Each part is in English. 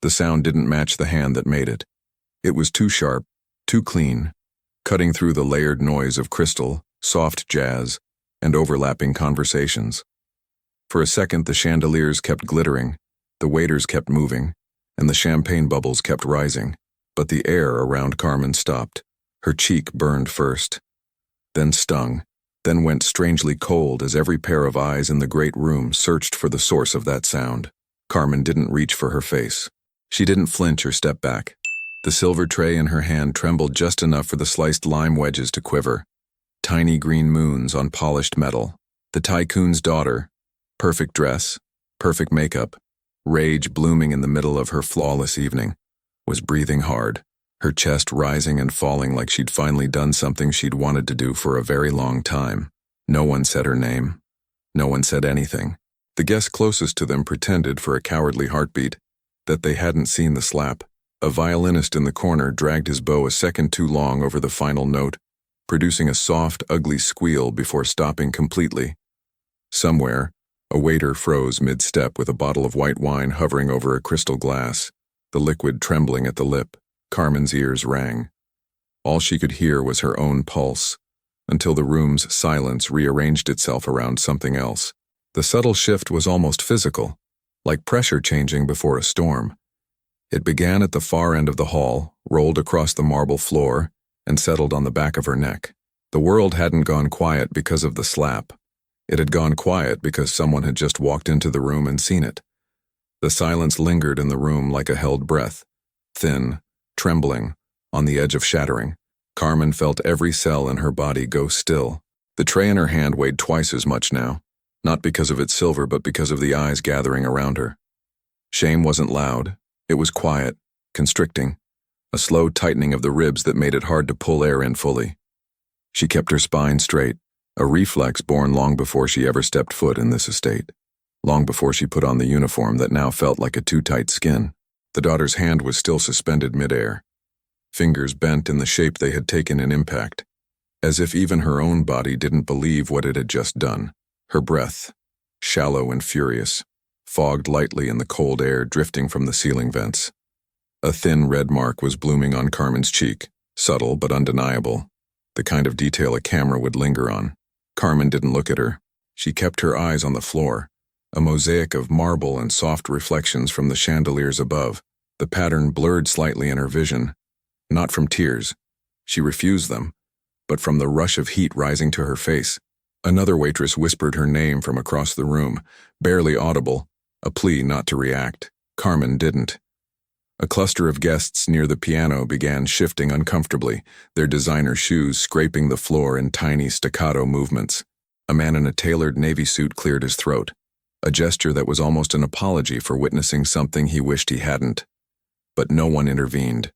The sound didn't match the hand that made it. It was too sharp, too clean, cutting through the layered noise of crystal, soft jazz, and overlapping conversations. For a second, the chandeliers kept glittering, the waiters kept moving, and the champagne bubbles kept rising, but the air around Carmen stopped. Her cheek burned first, then stung, then went strangely cold as every pair of eyes in the great room searched for the source of that sound. Carmen didn't reach for her face. She didn't flinch or step back. The silver tray in her hand trembled just enough for the sliced lime wedges to quiver. Tiny green moons on polished metal. The Tycoon's daughter, perfect dress, perfect makeup, rage blooming in the middle of her flawless evening, was breathing hard, her chest rising and falling like she'd finally done something she'd wanted to do for a very long time. No one said her name. No one said anything. The guest closest to them pretended for a cowardly heartbeat that they hadn't seen the slap. A violinist in the corner dragged his bow a second too long over the final note, producing a soft, ugly squeal before stopping completely. Somewhere, a waiter froze mid-step with a bottle of white wine hovering over a crystal glass, the liquid trembling at the lip. Carmen's ears rang. All she could hear was her own pulse, until the room's silence rearranged itself around something else. The subtle shift was almost physical, like pressure changing before a storm. It began at the far end of the hall, rolled across the marble floor, and settled on the back of her neck. The world hadn't gone quiet because of the slap. It had gone quiet because someone had just walked into the room and seen it. The silence lingered in the room like a held breath, thin, trembling, on the edge of shattering. Carmen felt every cell in her body go still. The tray in her hand weighed twice as much now, not because of its silver but because of the eyes gathering around her. Shame wasn't loud. It was quiet, constricting, a slow tightening of the ribs that made it hard to pull air in fully. She kept her spine straight, a reflex born long before she ever stepped foot in this estate, long before she put on the uniform that now felt like a too-tight skin. The daughter's hand was still suspended midair, fingers bent in the shape they had taken in impact, as if even her own body didn't believe what it had just done. Her breath, shallow and furious, fogged lightly in the cold air drifting from the ceiling vents. A thin red mark was blooming on Carmen's cheek, subtle but undeniable, the kind of detail a camera would linger on. Carmen didn't look at her. She kept her eyes on the floor, a mosaic of marble and soft reflections from the chandeliers above. The pattern blurred slightly in her vision, not from tears. She refused them, but from the rush of heat rising to her face. Another waitress whispered her name from across the room, barely audible, a plea not to react. Carmen didn't. A cluster of guests near the piano began shifting uncomfortably, their designer shoes scraping the floor in tiny staccato movements. A man in a tailored navy suit cleared his throat, a gesture that was almost an apology for witnessing something he wished he hadn't. But no one intervened.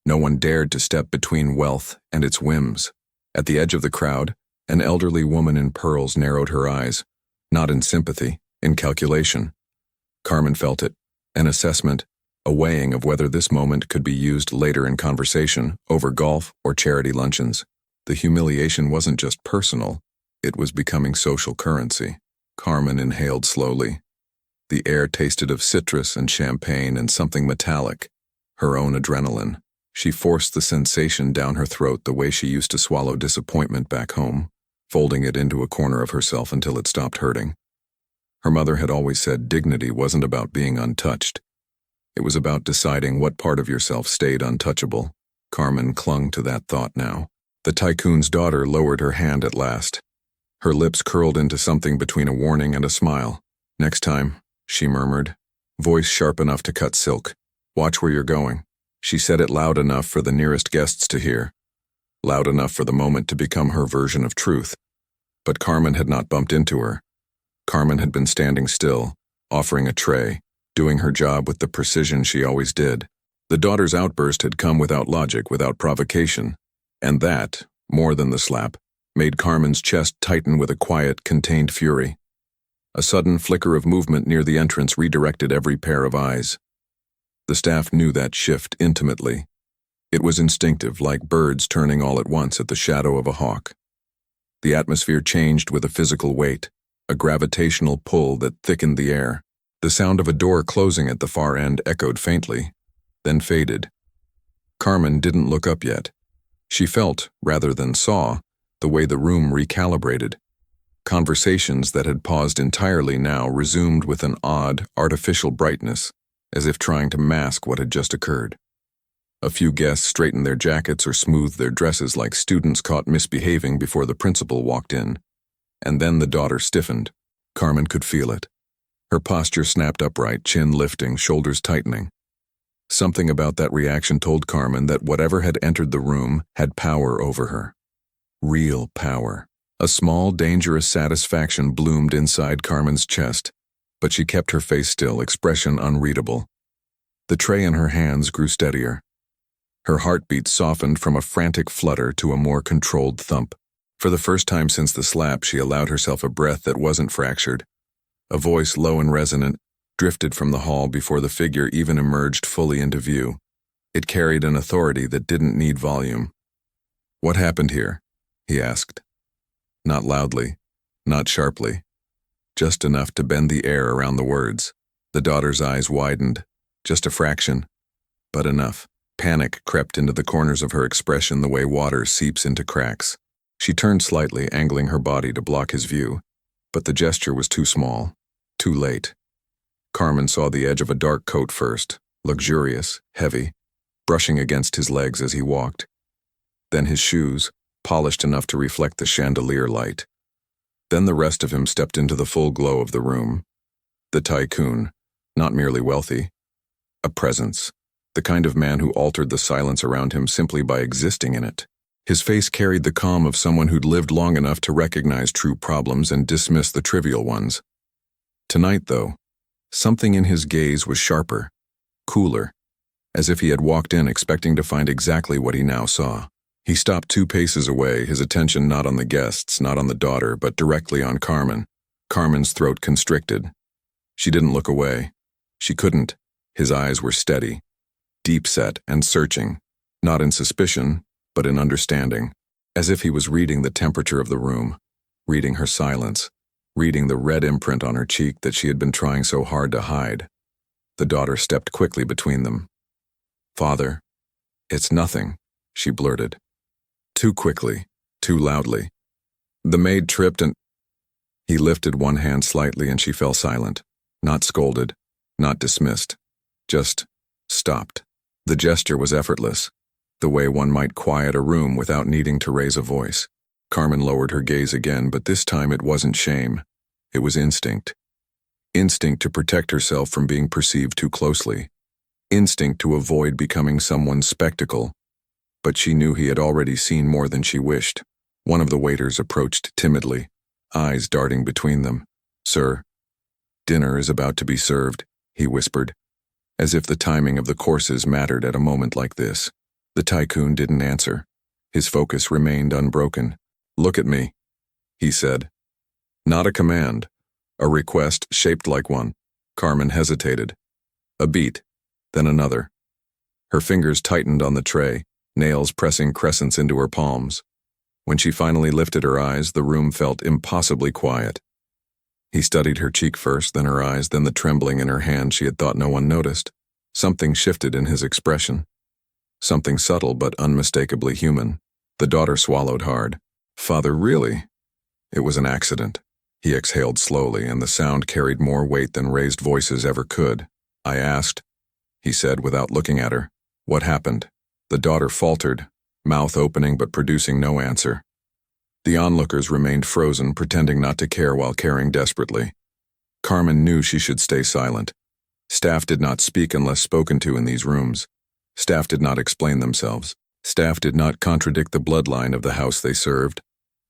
No one dared to step between wealth and its whims. At the edge of the crowd, an elderly woman in pearls narrowed her eyes, not in sympathy, in calculation. Carmen felt it, an assessment, a weighing of whether this moment could be used later in conversation, over golf or charity luncheons. The humiliation wasn't just personal, it was becoming social currency. Carmen inhaled slowly. The air tasted of citrus and champagne and something metallic, her own adrenaline. She forced the sensation down her throat the way she used to swallow disappointment back home, folding it into a corner of herself until it stopped hurting. Her mother had always said dignity wasn't about being untouched. It was about deciding what part of yourself stayed untouchable. Carmen clung to that thought now. The Tycoon's daughter lowered her hand at last. Her lips curled into something between a warning and a smile. "Next time," she murmured, voice sharp enough to cut silk. "Watch where you're going." She said it loud enough for the nearest guests to hear, loud enough for the moment to become her version of truth. But Carmen had not bumped into her. Carmen had been standing still, offering a tray, doing her job with the precision she always did. The daughter's outburst had come without logic, without provocation, and that, more than the slap, made Carmen's chest tighten with a quiet, contained fury. A sudden flicker of movement near the entrance redirected every pair of eyes. The staff knew that shift intimately. It was instinctive, like birds turning all at once at the shadow of a hawk. The atmosphere changed with a physical weight, a gravitational pull that thickened the air. The sound of a door closing at the far end echoed faintly, then faded. Carmen didn't look up yet. She felt, rather than saw, the way the room recalibrated. Conversations that had paused entirely now resumed with an odd, artificial brightness, as if trying to mask what had just occurred. A few guests straightened their jackets or smoothed their dresses like students caught misbehaving before the principal walked in. And then the daughter stiffened. Carmen could feel it. Her posture snapped upright, chin lifting, shoulders tightening. Something about that reaction told Carmen that whatever had entered the room had power over her. Real power. A small, dangerous satisfaction bloomed inside Carmen's chest, but she kept her face still, expression unreadable. The tray in her hands grew steadier. Her heartbeat softened from a frantic flutter to a more controlled thump. For the first time since the slap, she allowed herself a breath that wasn't fractured. A voice, low and resonant, drifted from the hall before the figure even emerged fully into view. It carried an authority that didn't need volume. "What happened here?" he asked. Not loudly, not sharply, just enough to bend the air around the words. The daughter's eyes widened, just a fraction, but enough. Panic crept into the corners of her expression the way water seeps into cracks. She turned slightly, angling her body to block his view, but the gesture was too small, too late. Carmen saw the edge of a dark coat first, luxurious, heavy, brushing against his legs as he walked. Then his shoes, polished enough to reflect the chandelier light. Then the rest of him stepped into the full glow of the room. The Tycoon, not merely wealthy, a presence, the kind of man who altered the silence around him simply by existing in it. His face carried the calm of someone who'd lived long enough to recognize true problems and dismiss the trivial ones. Tonight, though, something in his gaze was sharper, cooler, as if he had walked in expecting to find exactly what he now saw. He stopped 2 paces away, his attention not on the guests, not on the daughter, but directly on Carmen. Carmen's throat constricted. She didn't look away. She couldn't. His eyes were steady, deep-set and searching, not in suspicion, but in understanding, as if he was reading the temperature of the room, reading her silence, reading the red imprint on her cheek that she had been trying so hard to hide. The daughter stepped quickly between them. "Father, it's nothing," she blurted. Too quickly, too loudly. The maid tripped and... He lifted one hand slightly and she fell silent, not scolded, not dismissed, just stopped. The gesture was effortless, the way one might quiet a room without needing to raise a voice. Carmen lowered her gaze again, but this time it wasn't shame. It was instinct. Instinct to protect herself from being perceived too closely. Instinct to avoid becoming someone's spectacle. But she knew he had already seen more than she wished. One of the waiters approached timidly, eyes darting between them. "Sir, dinner is about to be served," he whispered, as if the timing of the courses mattered at a moment like this. The Tycoon didn't answer. His focus remained unbroken. "Look at me," he said. Not a command, a request shaped like one. Carmen hesitated. A beat, then another. Her fingers tightened on the tray, nails pressing crescents into her palms. When she finally lifted her eyes, the room felt impossibly quiet. He studied her cheek first, then her eyes, then the trembling in her hand she had thought no one noticed. Something shifted in his expression. Something subtle but unmistakably human. The daughter swallowed hard. "Father, really?" It was an accident. He exhaled slowly, and the sound carried more weight than raised voices ever could. "I asked," he said without looking at her. "What happened?" The daughter faltered, mouth opening but producing no answer. The onlookers remained frozen, pretending not to care while caring desperately. Carmen knew she should stay silent. Staff did not speak unless spoken to in these rooms. Staff did not explain themselves. Staff did not contradict the bloodline of the house they served.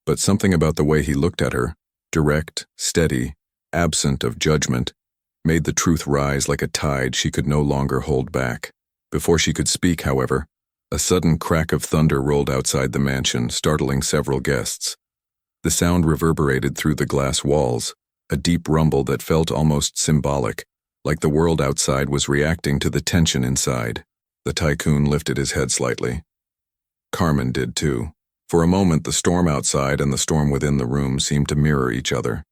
But something about the way he looked at her, direct, steady, absent of judgment, made the truth rise like a tide she could no longer hold back. Before she could speak, however, a sudden crack of thunder rolled outside the mansion, startling several guests. The sound reverberated through the glass walls, a deep rumble that felt almost symbolic, like the world outside was reacting to the tension inside. The Tycoon lifted his head slightly. Carmen did too. For a moment, the storm outside and the storm within the room seemed to mirror each other.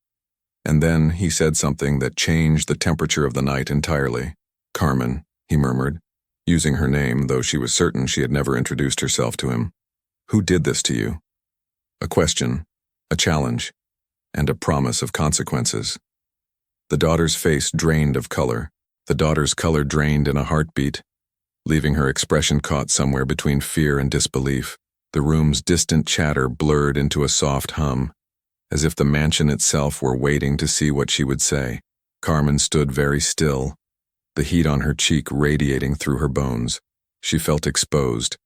And then he said something that changed the temperature of the night entirely. "Carmen," he murmured, using her name, though she was certain she had never introduced herself to him. "Who did this to you?" A question, a challenge, and a promise of consequences. The daughter's face drained of color. The daughter's color drained in a heartbeat, leaving her expression caught somewhere between fear and disbelief. The room's distant chatter blurred into a soft hum, as if the mansion itself were waiting to see what she would say. Carmen stood very still, the heat on her cheek radiating through her bones. She felt exposed,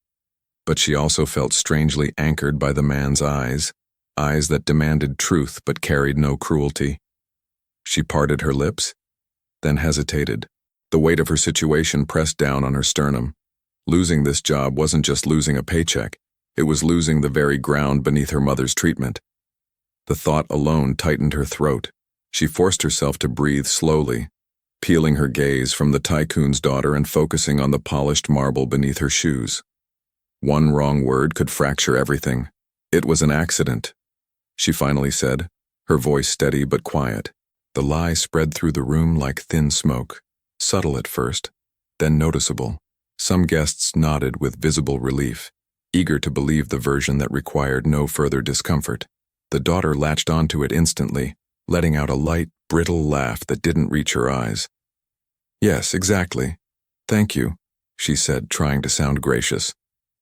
but she also felt strangely anchored by the man's eyes that demanded truth but carried no cruelty. She parted her lips, then hesitated. The weight of her situation pressed down on her sternum. Losing this job wasn't just losing a paycheck, it was losing the very ground beneath her mother's treatment. The thought alone tightened her throat. She forced herself to breathe slowly, peeling her gaze from the Tycoon's daughter and focusing on the polished marble beneath her shoes. One wrong word could fracture everything. "It was an accident," she finally said, her voice steady but quiet. The lie spread through the room like thin smoke, subtle at first, then noticeable. Some guests nodded with visible relief, eager to believe the version that required no further discomfort. The daughter latched onto it instantly, letting out a light, brittle laugh that didn't reach her eyes. "Yes, exactly. Thank you," she said, trying to sound gracious.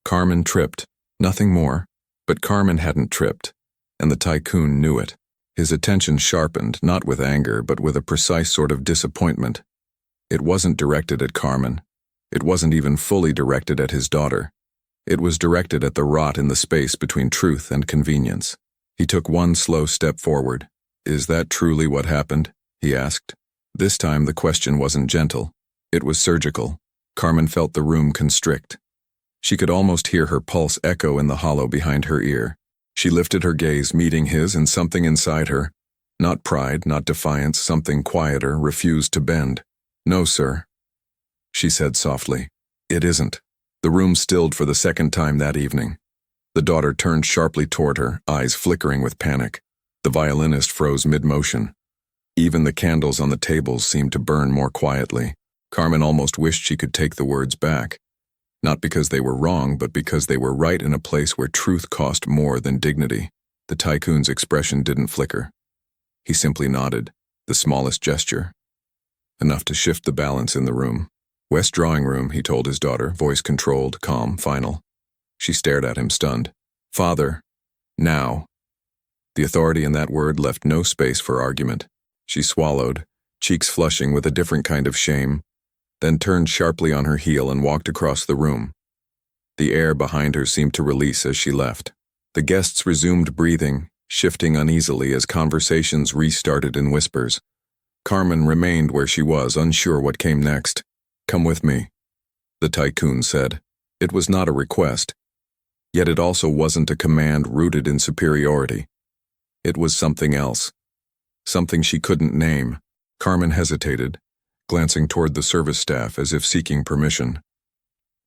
Carmen tripped, nothing more, but Carmen hadn't tripped, and the Tycoon knew it. His attention sharpened, not with anger, but with a precise sort of disappointment. It wasn't directed at Carmen. It wasn't even fully directed at his daughter. It was directed at the rot in the space between truth and convenience. He took one slow step forward. "Is that truly what happened?" he asked. This time the question wasn't gentle. It was surgical. Carmen felt the room constrict. She could almost hear her pulse echo in the hollow behind her ear. She lifted her gaze, meeting his, and something inside her, not pride, not defiance, something quieter, refused to bend. "No, sir," she said softly. "It isn't." The room stilled for the second time that evening. The daughter turned sharply toward her, eyes flickering with panic. The violinist froze mid-motion. Even the candles on the tables seemed to burn more quietly. Carmen almost wished she could take the words back. Not because they were wrong, but because they were right in a place where truth cost more than dignity. The Tycoon's expression didn't flicker. He simply nodded, the smallest gesture, enough to shift the balance in the room. "West drawing room," he told his daughter, voice controlled, calm, final. She stared at him, stunned. "Father, now." The authority in that word left no space for argument. She swallowed, cheeks flushing with a different kind of shame, then turned sharply on her heel and walked across the room. The air behind her seemed to release as she left. The guests resumed breathing, shifting uneasily as conversations restarted in whispers. Carmen remained where she was, unsure what came next. "Come with me," the Tycoon said. It was not a request, yet it also wasn't a command rooted in superiority. It was something else, something she couldn't name. Carmen hesitated, glancing toward the service staff as if seeking permission.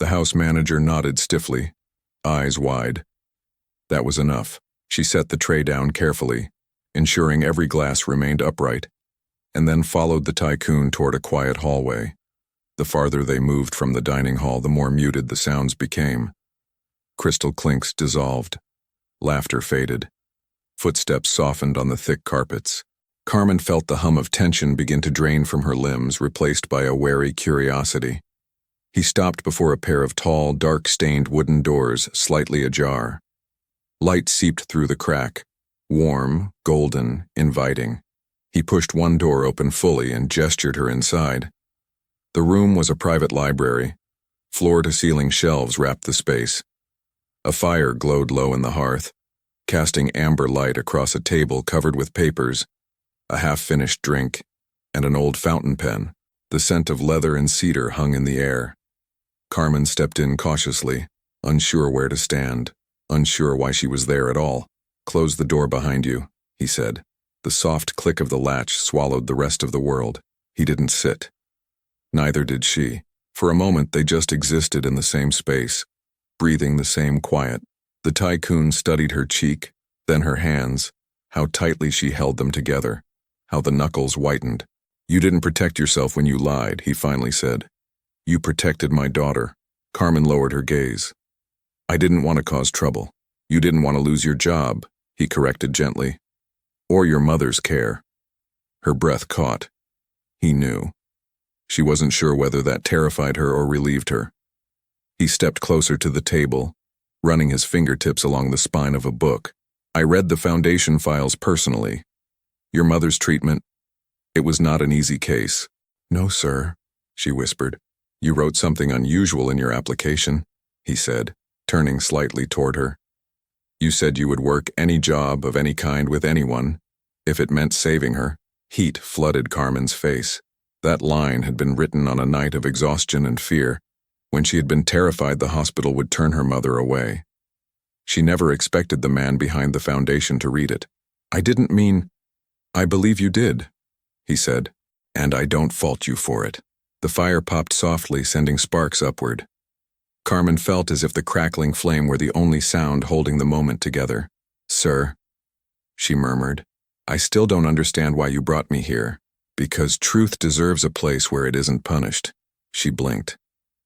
The house manager nodded stiffly, eyes wide. That was enough. She set the tray down carefully, ensuring every glass remained upright, and then followed the Tycoon toward a quiet hallway. The farther they moved from the dining hall, the more muted the sounds became. Crystal clinks dissolved. Laughter faded. Footsteps softened on the thick carpets. Carmen felt the hum of tension begin to drain from her limbs, replaced by a wary curiosity. He stopped before a pair of tall, dark-stained wooden doors, slightly ajar. Light seeped through the crack, warm, golden, inviting. He pushed one door open fully and gestured her inside. The room was a private library. Floor-to-ceiling shelves wrapped the space. A fire glowed low in the hearth, casting amber light across a table covered with papers, a half-finished drink, and an old fountain pen. The scent of leather and cedar hung in the air. Carmen stepped in cautiously, unsure where to stand, unsure why she was there at all. "Close the door behind you," he said. The soft click of the latch swallowed the rest of the world. He didn't sit. Neither did she. For a moment they just existed in the same space, breathing the same quiet. The Tycoon studied her cheek, then her hands, how tightly she held them together. how the knuckles whitened. "You didn't protect yourself when you lied," he finally said. "You protected my daughter." Carmen lowered her gaze. "I didn't want to cause trouble. You didn't want to lose your job," he corrected gently. "Or your mother's care." Her breath caught. He knew. She wasn't sure whether that terrified her or relieved her. He stepped closer to the table, running his fingertips along the spine of a book. "I read the foundation files personally. Your mother's treatment, it was not an easy case." "No, sir," she whispered. "You wrote something unusual in your application," he said, turning slightly toward her. "You said you would work any job of any kind with anyone, if it meant saving her." Heat flooded Carmen's face. That line had been written on a night of exhaustion and fear, when she had been terrified the hospital would turn her mother away. She never expected the man behind the foundation to read it. "I didn't mean—" "I believe you did," he said, "and I don't fault you for it." The fire popped softly, sending sparks upward. Carmen felt as if the crackling flame were the only sound holding the moment together. "Sir," she murmured, "I still don't understand why you brought me here." "Because truth deserves a place where it isn't punished." She blinked.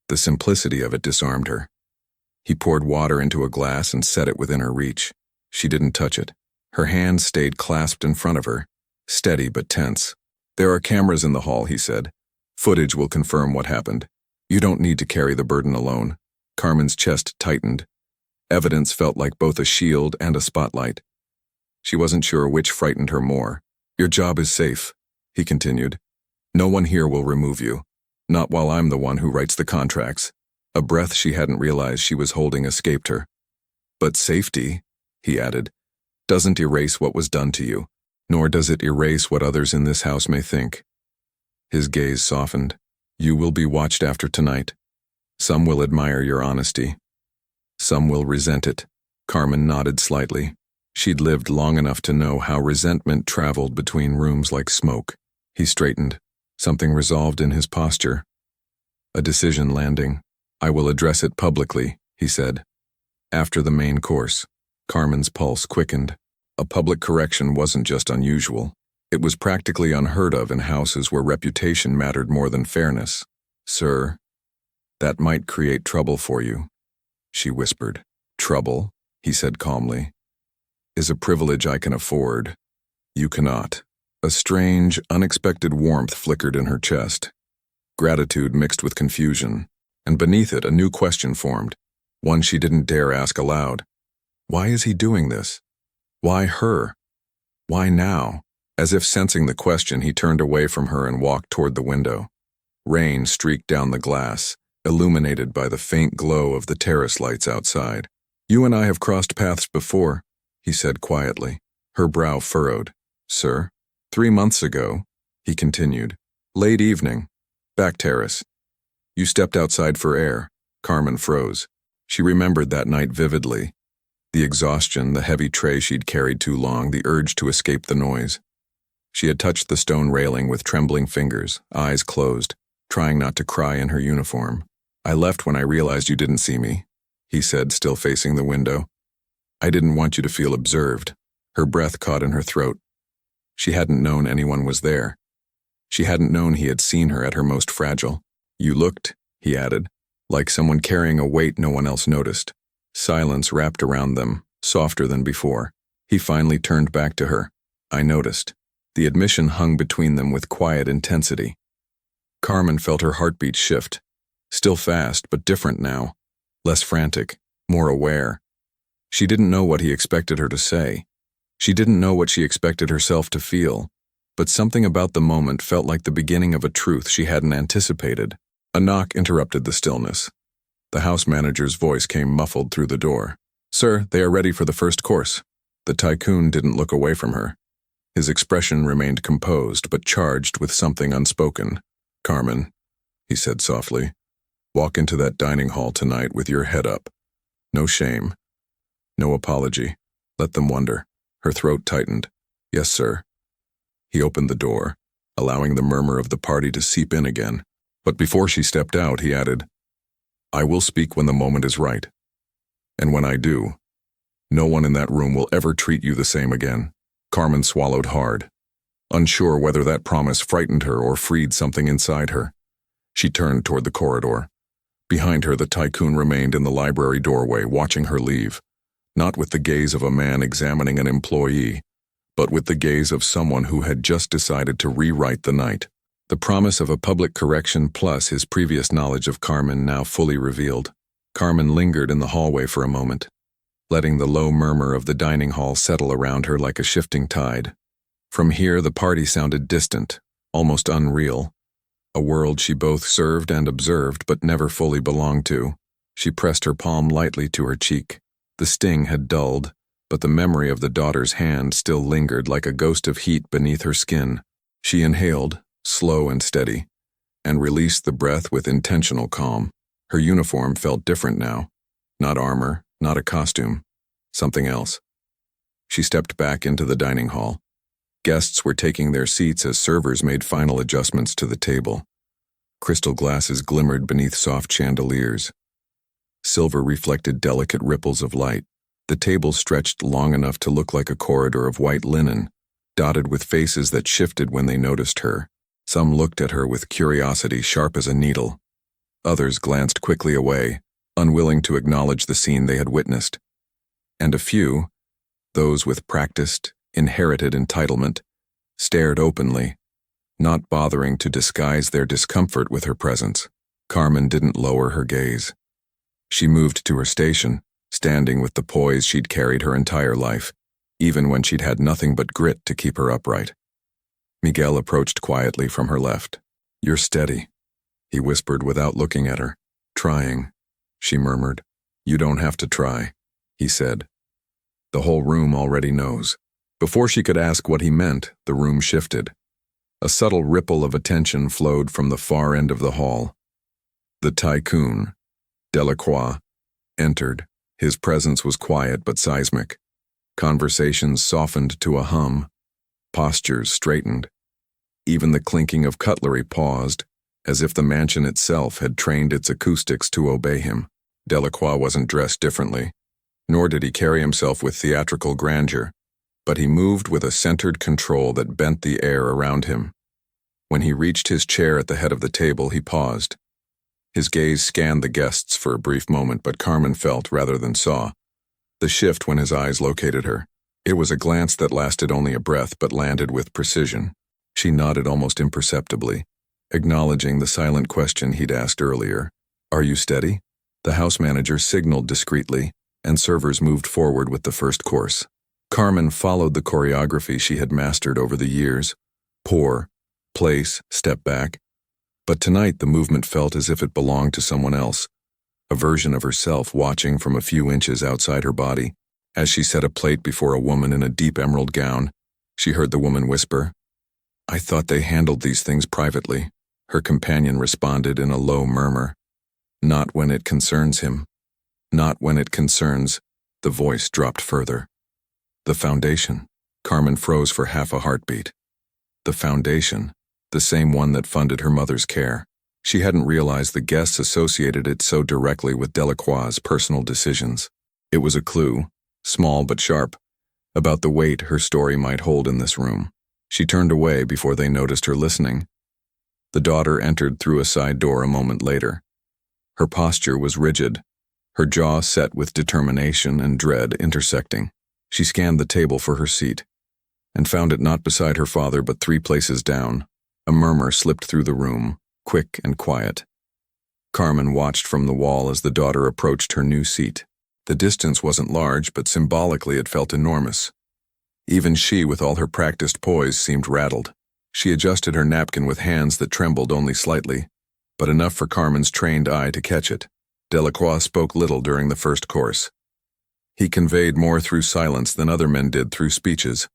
The simplicity of it disarmed her. He poured water into a glass and set it within her reach. She didn't touch it. Her hands stayed clasped in front of her, steady but tense. "There are cameras in the hall," he said. "Footage will confirm what happened. You don't need to carry the burden alone." Carmen's chest tightened. Evidence felt like both a shield and a spotlight. She wasn't sure which frightened her more. "Your job is safe," he continued. "No one here will remove you. Not while I'm the one who writes the contracts." A breath she hadn't realized she was holding escaped her. "But safety," he added, "doesn't erase what was done to you, nor does it erase what others in this house may think." His gaze softened. "You will be watched after tonight. Some will admire your honesty. Some will resent it." Carmen nodded slightly. She'd lived long enough to know how resentment traveled between rooms like smoke. He straightened, something resolved in his posture. A decision landing. "I will address it publicly," he said. "After the main course." Carmen's pulse quickened. A public correction wasn't just unusual. It was practically unheard of in houses where reputation mattered more than fairness. "Sir, that might create trouble for you," she whispered. "Trouble," he said calmly, "is a privilege I can afford. You cannot." A strange, unexpected warmth flickered in her chest. Gratitude mixed with confusion, and beneath it a new question formed, one she didn't dare ask aloud. Why is he doing this? Why her? Why now? As if sensing the question, he turned away from her and walked toward the window. Rain streaked down the glass, illuminated by the faint glow of the terrace lights outside. "You and I have crossed paths before," he said quietly. Her brow furrowed. "Sir?" 3 months ago," he continued. "Late evening. Back terrace. You stepped outside for air." Carmen froze. She remembered that night vividly. The exhaustion, the heavy tray she'd carried too long, the urge to escape the noise. She had touched the stone railing with trembling fingers, eyes closed, trying not to cry in her uniform. "I left when I realized you didn't see me," he said, still facing the window. "I didn't want you to feel observed." Her breath caught in her throat. She hadn't known anyone was there. She hadn't known he had seen her at her most fragile. "You looked," he added, "like someone carrying a weight no one else noticed." Silence wrapped around them, softer than before. He finally turned back to her. "I noticed." The admission hung between them with quiet intensity. Carmen felt her heartbeat shift. Still fast, but different now. Less frantic, more aware. She didn't know what he expected her to say. She didn't know what she expected herself to feel. But something about the moment felt like the beginning of a truth she hadn't anticipated. A knock interrupted the stillness. The house manager's voice came muffled through the door. "Sir, they are ready for the first course." The Tycoon didn't look away from her. His expression remained composed, but charged with something unspoken. "Carmen," he said softly, "walk into that dining hall tonight with your head up. No shame. No apology. Let them wonder." Her throat tightened. "Yes, sir." He opened the door, allowing the murmur of the party to seep in again. But before she stepped out, he added, "I will speak when the moment is right. And when I do, no one in that room will ever treat you the same again." Carmen swallowed hard. unsure whether that promise frightened her or freed something inside her. She turned toward the corridor. Behind her, the Tycoon remained in the library doorway, watching her leave, not with the gaze of a man examining an employee, but with the gaze of someone who had just decided to rewrite the night. The promise of a public correction plus his previous knowledge of Carmen now fully revealed. Carmen lingered in the hallway for a moment, letting the low murmur of the dining hall settle around her like a shifting tide. From here, the party sounded distant, almost unreal, a world she both served and observed but never fully belonged to. She pressed her palm lightly to her cheek. The sting had dulled, but the memory of the daughter's hand still lingered like a ghost of heat beneath her skin. She inhaled, slow and steady, and released the breath with intentional calm. Her uniform felt different now. Not armor, not a costume, something else. She stepped back into the dining hall. Guests were taking their seats as servers made final adjustments to the table. Crystal glasses glimmered beneath soft chandeliers. Silver reflected delicate ripples of light. The table stretched long enough to look like a corridor of white linen, dotted with faces that shifted when they noticed her. Some looked at her with curiosity sharp as a needle. Others glanced quickly away, unwilling to acknowledge the scene they had witnessed. And a few, those with practiced, inherited entitlement, stared openly, not bothering to disguise their discomfort with her presence. Carmen didn't lower her gaze. She moved to her station, standing with the poise she'd carried her entire life, even when she'd had nothing but grit to keep her upright. Miguel approached quietly from her left. "You're steady," he whispered without looking at her. "Trying," she murmured. "You don't have to try," he said. "The whole room already knows." Before she could ask what he meant, the room shifted. A subtle ripple of attention flowed from the far end of the hall. The Tycoon, Delacroix, entered. His presence was quiet but seismic. Conversations softened to a hum. Postures straightened. Even the clinking of cutlery paused, as if the mansion itself had trained its acoustics to obey him. Delacroix wasn't dressed differently, nor did he carry himself with theatrical grandeur, but he moved with a centered control that bent the air around him. When he reached his chair at the head of the table, he paused. His gaze scanned the guests for a brief moment, but Carmen felt, rather than saw, the shift when his eyes located her. It was a glance that lasted only a breath but landed with precision. She nodded almost imperceptibly, acknowledging the silent question he'd asked earlier. "Are you steady?" The house manager signaled discreetly, and servers moved forward with the first course. Carmen followed the choreography she had mastered over the years. Pour, place, step back. But tonight the movement felt as if it belonged to someone else, a version of herself watching from a few inches outside her body. As she set a plate before a woman in a deep emerald gown, she heard the woman whisper, "I thought they handled these things privately." Her companion responded in a low murmur. "Not when it concerns him. Not when it concerns." The voice dropped further. "The foundation." Carmen froze for half a heartbeat. The foundation, the same one that funded her mother's care. She hadn't realized the guests associated it so directly with Delacroix's personal decisions. It was a clue, small but sharp, about the weight her story might hold in this room. She turned away before they noticed her listening. The daughter entered through a side door a moment later. Her posture was rigid, her jaw set with determination and dread intersecting. She scanned the table for her seat, and found it not beside her father but 3 places down. A murmur slipped through the room, quick and quiet. Carmen watched from the wall as the daughter approached her new seat. The distance wasn't large, but symbolically it felt enormous. Even she, with all her practiced poise, seemed rattled. She adjusted her napkin with hands that trembled only slightly, but enough for Carmen's trained eye to catch it. Delacroix spoke little during the first course. He conveyed more through silence than other men did through speeches.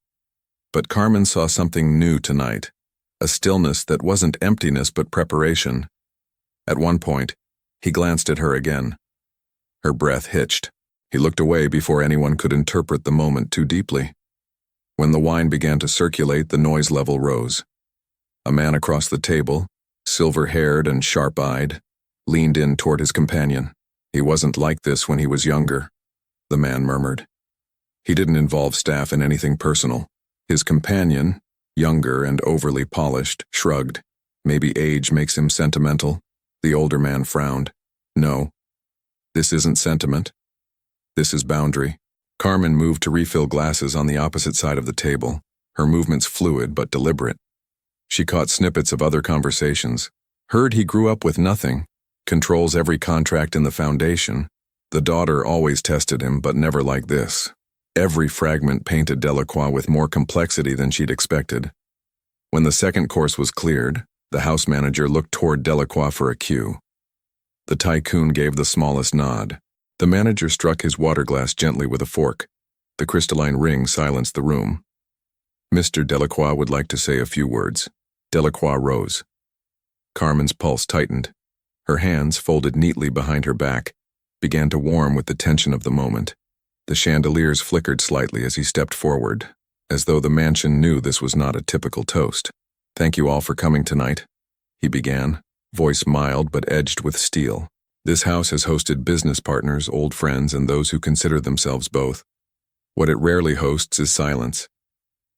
But Carmen saw something new tonight, a stillness that wasn't emptiness but preparation. At one point, he glanced at her again. Her breath hitched. He looked away before anyone could interpret the moment too deeply. When the wine began to circulate, the noise level rose. A man across the table, silver-haired and sharp-eyed, leaned in toward his companion. "He wasn't like this when he was younger," the man murmured. He didn't involve staff in anything personal. His companion, younger and overly polished, shrugged. Maybe age makes him sentimental. The older man frowned. No, this isn't sentiment. This is boundary. Carmen moved to refill glasses on the opposite side of the table, her movements fluid but deliberate. She caught snippets of other conversations. Heard he grew up with nothing, controls every contract in the foundation. The daughter always tested him, but never like this. Every fragment painted Delacroix with more complexity than she'd expected. When the second course was cleared, the house manager looked toward Delacroix for a cue. The Tycoon gave the smallest nod. The manager struck his water glass gently with a fork. The crystalline ring silenced the room. Mr. Delacroix would like to say a few words. Delacroix rose. Carmen's pulse tightened. Her hands, folded neatly behind her back, began to warm with the tension of the moment. The chandeliers flickered slightly as he stepped forward, as though the mansion knew this was not a typical toast. "Thank you all for coming tonight," he began, voice mild but edged with steel. "This house has hosted business partners, old friends, and those who consider themselves both. What it rarely hosts is silence.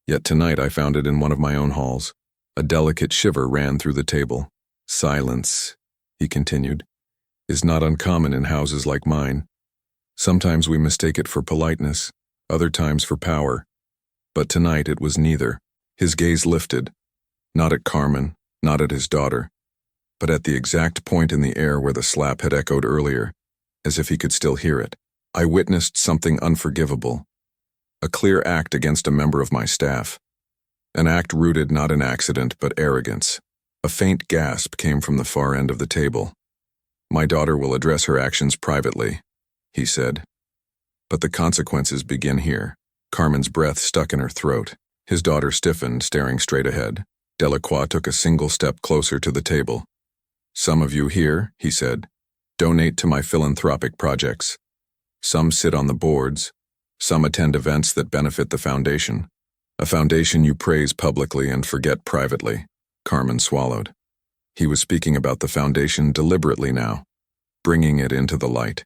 Yet tonight I found it in one of my own halls." A delicate shiver ran through the table. "Silence," he continued, "is not uncommon in houses like mine. Sometimes we mistake it for politeness, other times for power. But tonight it was neither." His gaze lifted, not at Carmen, not at his daughter, but at the exact point in the air where the slap had echoed earlier, as if he could still hear it. "I witnessed something unforgivable. A clear act against a member of my staff. An act rooted not in accident but arrogance." A faint gasp came from the far end of the table. "My daughter will address her actions privately," he said. "But the consequences begin here." Carmen's breath stuck in her throat. His daughter stiffened, staring straight ahead. Delacroix took a single step closer to the table. "Some of you here," he said, "donate to my philanthropic projects. Some sit on the boards. Some attend events that benefit the foundation. A foundation you praise publicly and forget privately." Carmen swallowed. He was speaking about the foundation deliberately now, bringing it into the light,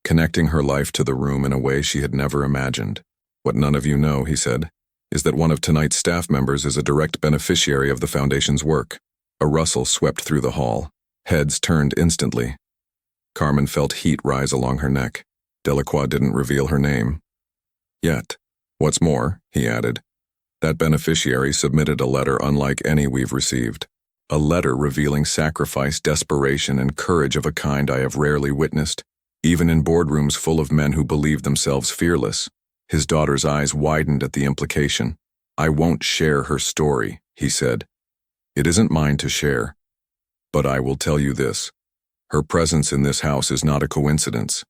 connecting her life to the room in a way she had never imagined. "What none of you know," he said, "is that one of tonight's staff members is a direct beneficiary of the foundation's work." A rustle swept through the hall. Heads turned instantly. Carmen felt heat rise along her neck. Delacroix didn't reveal her name. "Yet. What's more," he added, "that beneficiary submitted a letter unlike any we've received. A letter revealing sacrifice, desperation, and courage of a kind I have rarely witnessed, even in boardrooms full of men who believe themselves fearless." His daughter's eyes widened at the implication. "I won't share her story," he said. "It isn't mine to share. But I will tell you this. Her presence in this house is not a coincidence.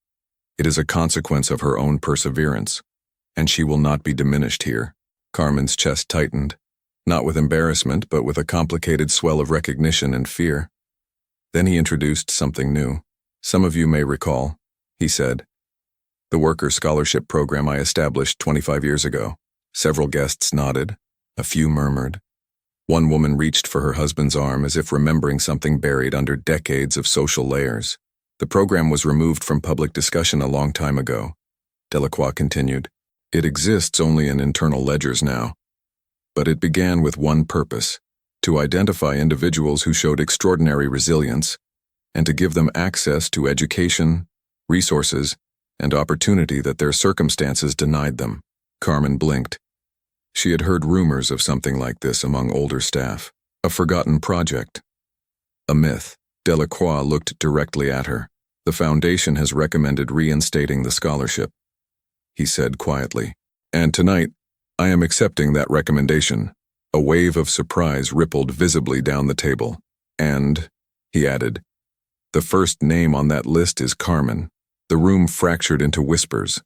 It is a consequence of her own perseverance, and she will not be diminished here." Carmen's chest tightened, not with embarrassment, but with a complicated swell of recognition and fear. Then he introduced something new. "Some of you may recall," he said, "the worker scholarship program I established 25 years ago." Several guests nodded. A few murmured. One woman reached for her husband's arm as if remembering something buried under decades of social layers. "The program was removed from public discussion a long time ago," Delacroix continued. "It exists only in internal ledgers now. But it began with one purpose: to identify individuals who showed extraordinary resilience and to give them access to education, resources, and opportunity that their circumstances denied them." Carmen blinked. She had heard rumors of something like this among older staff. A forgotten project. A myth. Delacroix looked directly at her. "The foundation has recommended reinstating the scholarship," he said quietly. "And tonight, I am accepting that recommendation." A wave of surprise rippled visibly down the table. "And," he added, "the first name on that list is Carmen." The room fractured into whispers.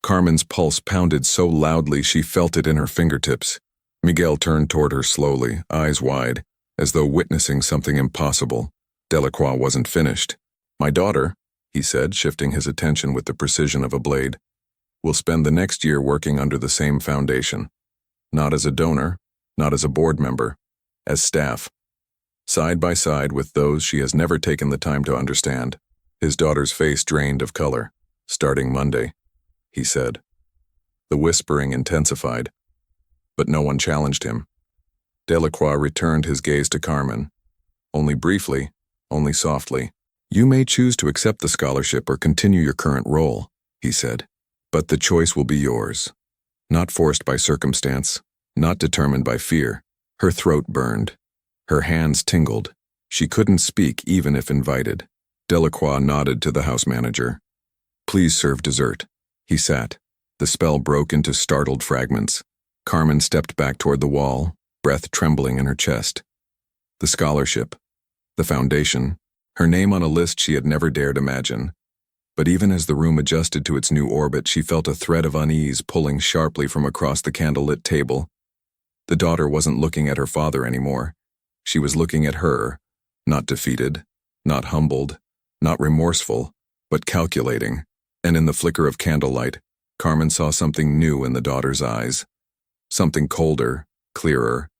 Carmen's pulse pounded so loudly she felt it in her fingertips. Miguel turned toward her slowly, eyes wide, as though witnessing something impossible. Delacroix wasn't finished. "My daughter," he said, shifting his attention with the precision of a blade, "will spend the next year working under the same foundation. Not as a donor, not as a board member, as staff. Side by side with those she has never taken the time to understand." His daughter's face drained of color. "Starting Monday," he said. The whispering intensified, but no one challenged him. Delacroix returned his gaze to Carmen. Only briefly, only softly. You may choose to accept the scholarship or continue your current role, he said. But the choice will be yours. Not forced by circumstance, not determined by fear. Her throat burned. Her hands tingled. She couldn't speak even if invited. Delacroix nodded to the house manager. Please serve dessert. He sat. The spell broke into startled fragments. Carmen stepped back toward the wall, breath trembling in her chest. The scholarship. The foundation. Her name on a list she had never dared imagine. But even as the room adjusted to its new orbit, she felt a thread of unease pulling sharply from across the candlelit table. The daughter wasn't looking at her father anymore. She was looking at her, not defeated, not humbled, not remorseful, but calculating. And in the flicker of candlelight, Carmen saw something new in the daughter's eyes. Something colder, clearer,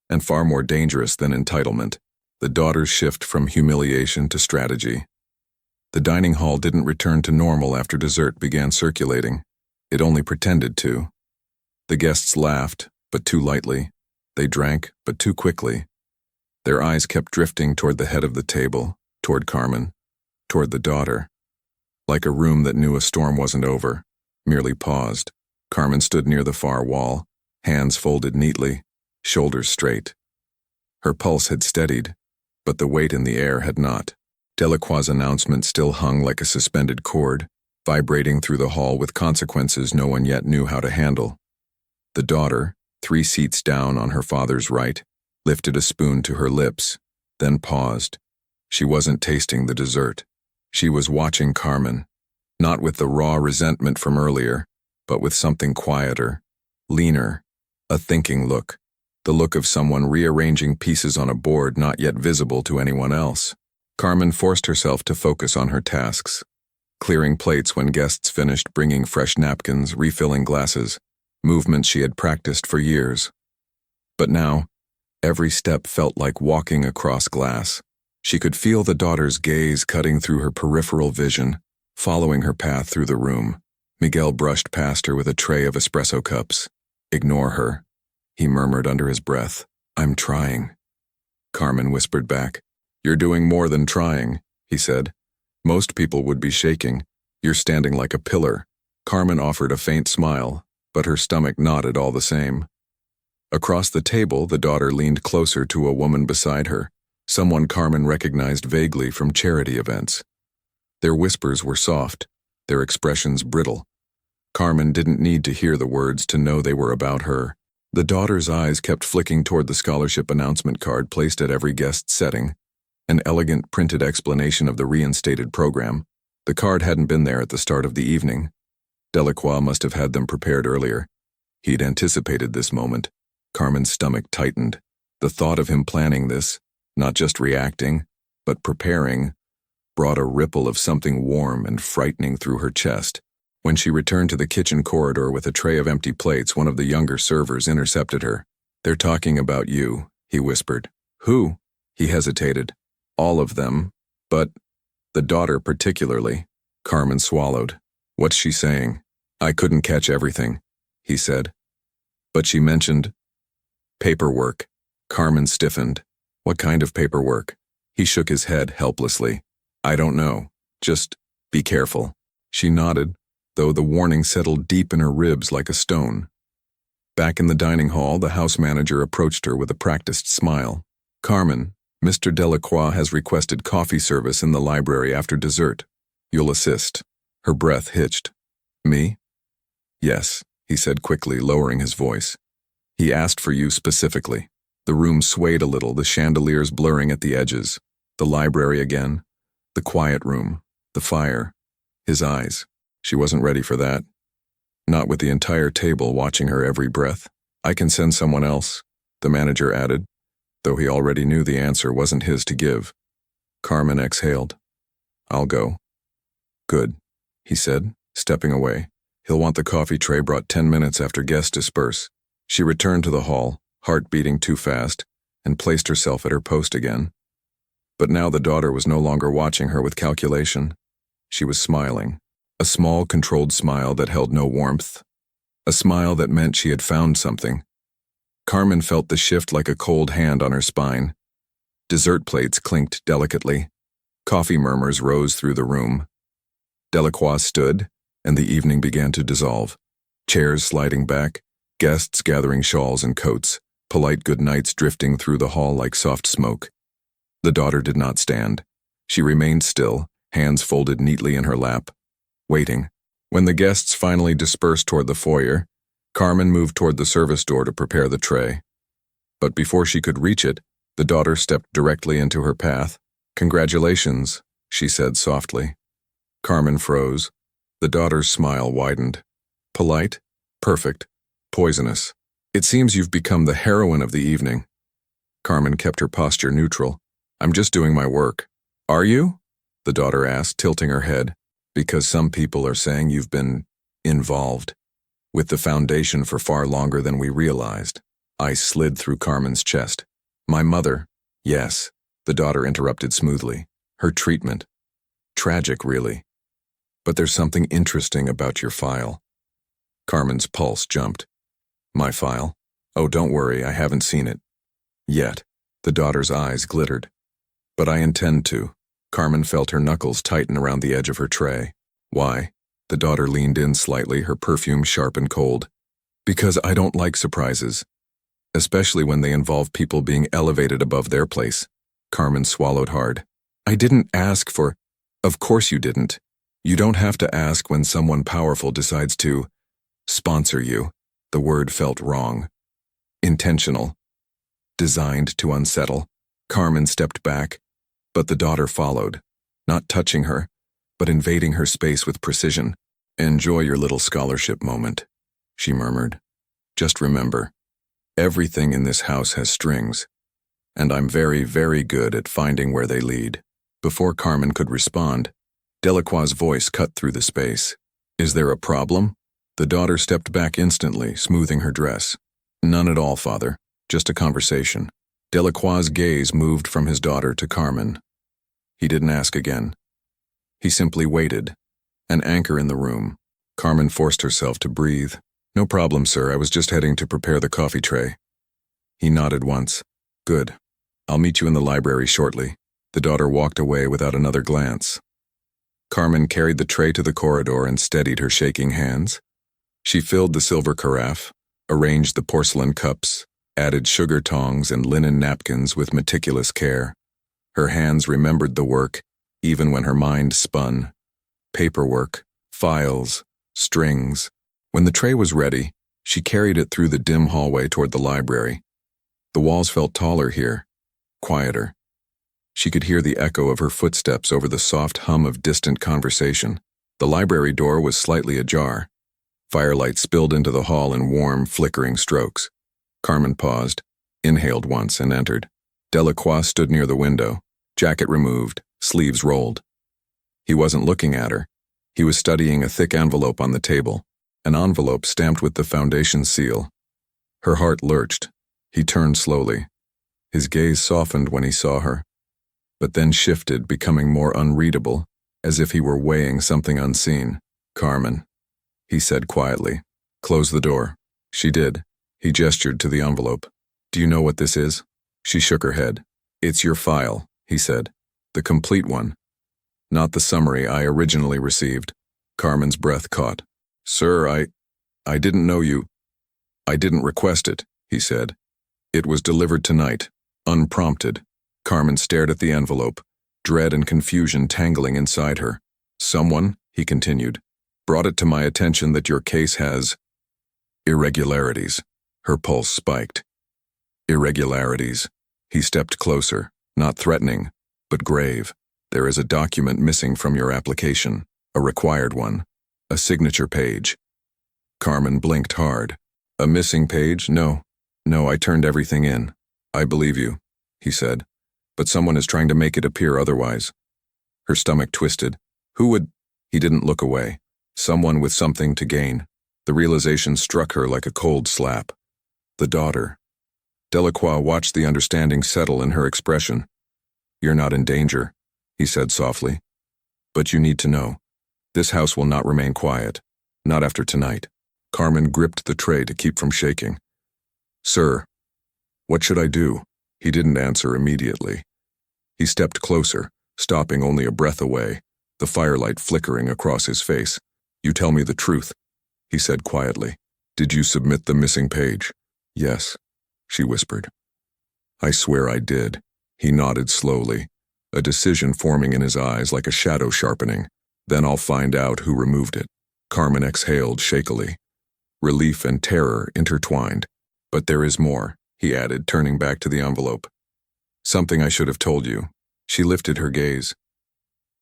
and far more dangerous than entitlement. The daughter's shift from humiliation to strategy. The dining hall didn't return to normal after dessert began circulating. It only pretended to. The guests laughed, but too lightly. They drank, but too quickly. Their eyes kept drifting toward the head of the table, toward Carmen, toward the daughter. Like a room that knew a storm wasn't over, merely paused. Carmen stood near the far wall, hands folded neatly, shoulders straight. Her pulse had steadied, but the weight in the air had not. Delacroix's announcement still hung like a suspended cord, vibrating through the hall with consequences no one yet knew how to handle. The daughter, 3 seats down on her father's right, lifted a spoon to her lips, then paused. She wasn't tasting the dessert. She was watching Carmen, not with the raw resentment from earlier, but with something quieter, leaner, a thinking look, the look of someone rearranging pieces on a board not yet visible to anyone else. Carmen forced herself to focus on her tasks, clearing plates when guests finished, bringing fresh napkins, refilling glasses, movements she had practiced for years. But now, every step felt like walking across glass. She could feel the daughter's gaze cutting through her peripheral vision, following her path through the room. Miguel brushed past her with a tray of espresso cups. Ignore her, he murmured under his breath. I'm trying. Carmen whispered back. You're doing more than trying, he said. Most people would be shaking. You're standing like a pillar. Carmen offered a faint smile, but her stomach nodded all the same. Across the table, the daughter leaned closer to a woman beside her, someone Carmen recognized vaguely from charity events. Their whispers were soft, their expressions brittle. Carmen didn't need to hear the words to know they were about her. The daughter's eyes kept flicking toward the scholarship announcement card placed at every guest's setting. An elegant printed explanation of the reinstated program. The card hadn't been there at the start of the evening. Delacroix must have had them prepared earlier. He'd anticipated this moment. Carmen's stomach tightened. The thought of him planning this, not just reacting, but preparing, brought a ripple of something warm and frightening through her chest. When she returned to the kitchen corridor with a tray of empty plates, one of the younger servers intercepted her. They're talking about you, he whispered. Who? He hesitated. All of them, but the daughter particularly. Carmen swallowed. What's she saying? I couldn't catch everything, he said. But she mentioned paperwork. Carmen stiffened. What kind of paperwork? He shook his head helplessly. I don't know. Just be careful. She nodded, though the warning settled deep in her ribs like a stone. Back in the dining hall, the house manager approached her with a practiced smile. Carmen, Mr. Delacroix has requested coffee service in the library after dessert. You'll assist. Her breath hitched. Me? Yes, he said quickly, lowering his voice. He asked for you specifically. The room swayed a little, the chandeliers blurring at the edges. The library again. The quiet room. The fire. His eyes. She wasn't ready for that. Not with the entire table watching her every breath. I can send someone else, the manager added, though he already knew the answer wasn't his to give. Carmen exhaled. I'll go. Good, he said, stepping away. He'll want the coffee tray brought 10 minutes after guests disperse. She returned to the hall, heart beating too fast, and placed herself at her post again. But now the daughter was no longer watching her with calculation. She was smiling. A small, controlled smile that held no warmth. A smile that meant she had found something. Carmen felt the shift like a cold hand on her spine. Dessert plates clinked delicately. Coffee murmurs rose through the room. Delacroix stood, and the evening began to dissolve. Chairs sliding back, guests gathering shawls and coats, polite good nights drifting through the hall like soft smoke. The daughter did not stand. She remained still, hands folded neatly in her lap, waiting. When the guests finally dispersed toward the foyer, Carmen moved toward the service door to prepare the tray. But before she could reach it, the daughter stepped directly into her path. "Congratulations," she said softly. Carmen froze. The daughter's smile widened. "Polite, perfect, poisonous. It seems you've become the heroine of the evening." Carmen kept her posture neutral. "I'm just doing my work." "Are you?" the daughter asked, tilting her head. "Because some people are saying you've been involved with the foundation for far longer than we realized." Ice slid through Carmen's chest. "My mother." "Yes," the daughter interrupted smoothly. "Her treatment. Tragic, really. But there's something interesting about your file." Carmen's pulse jumped. "My file? Oh, don't worry, I haven't seen it. Yet." The daughter's eyes glittered. "But I intend to." Carmen felt her knuckles tighten around the edge of her tray. "Why?" The daughter leaned in slightly, her perfume sharp and cold. "Because I don't like surprises. Especially when they involve people being elevated above their place." Carmen swallowed hard. "I didn't ask for—" "Of course you didn't. You don't have to ask when someone powerful decides to sponsor you." The word felt wrong. Intentional. Designed to unsettle. Carmen stepped back, but the daughter followed, not touching her, but invading her space with precision. "Enjoy your little scholarship moment," she murmured. "Just remember, everything in this house has strings, and I'm very, very good at finding where they lead." Before Carmen could respond, Delacroix's voice cut through the space. "Is there a problem?" The daughter stepped back instantly, smoothing her dress. "None at all, father. Just a conversation." Delacroix's gaze moved from his daughter to Carmen. He didn't ask again. He simply waited, an anchor in the room. Carmen forced herself to breathe. "No problem, sir. I was just heading to prepare the coffee tray." He nodded once. "Good. I'll meet you in the library shortly." The daughter walked away without another glance. Carmen carried the tray to the corridor and steadied her shaking hands. She filled the silver carafe, arranged the porcelain cups, added sugar tongs and linen napkins with meticulous care. Her hands remembered the work, even when her mind spun. Paperwork, files, strings. When the tray was ready, she carried it through the dim hallway toward the library. The walls felt taller here, quieter. She could hear the echo of her footsteps over the soft hum of distant conversation. The library door was slightly ajar. Firelight spilled into the hall in warm, flickering strokes. Carmen paused, inhaled once, and entered. Delacroix stood near the window, jacket removed, sleeves rolled. He wasn't looking at her. He was studying a thick envelope on the table, an envelope stamped with the foundation seal. Her heart lurched. He turned slowly. His gaze softened when he saw her, but then shifted, becoming more unreadable, as if he were weighing something unseen. "Carmen," he said quietly. "Close the door." She did. He gestured to the envelope. "Do you know what this is?" She shook her head. "It's your file," he said. "The complete one. Not the summary I originally received." Carmen's breath caught. "Sir, I didn't know you. I didn't request it," he said. "It was delivered tonight, unprompted." Carmen stared at the envelope, dread and confusion tangling inside her. "Someone," he continued, "brought it to my attention that your case has irregularities." Her pulse spiked. "Irregularities." He stepped closer, not threatening, but grave. "There is a document missing from your application, a required one, a signature page." Carmen blinked hard. "A missing page? No, I turned everything in." "I believe you," he said, "but someone is trying to make it appear otherwise." Her stomach twisted. "Who would—" He didn't look away. "Someone with something to gain." The realization struck her like a cold slap. The daughter. Delacroix watched the understanding settle in her expression. "You're not in danger," he said softly. "But you need to know. This house will not remain quiet. Not after tonight." Carmen gripped the tray to keep from shaking. "Sir," What should I do? He didn't answer immediately. He stepped closer, stopping only a breath away, the firelight flickering across his face. You tell me the truth, he said quietly. Did you submit the missing page? Yes, she whispered. I swear I did. He nodded slowly, a decision forming in his eyes like a shadow sharpening. Then I'll find out who removed it. Carmen exhaled shakily. Relief and terror intertwined. But there is more, he added, turning back to the envelope. Something I should have told you. She lifted her gaze.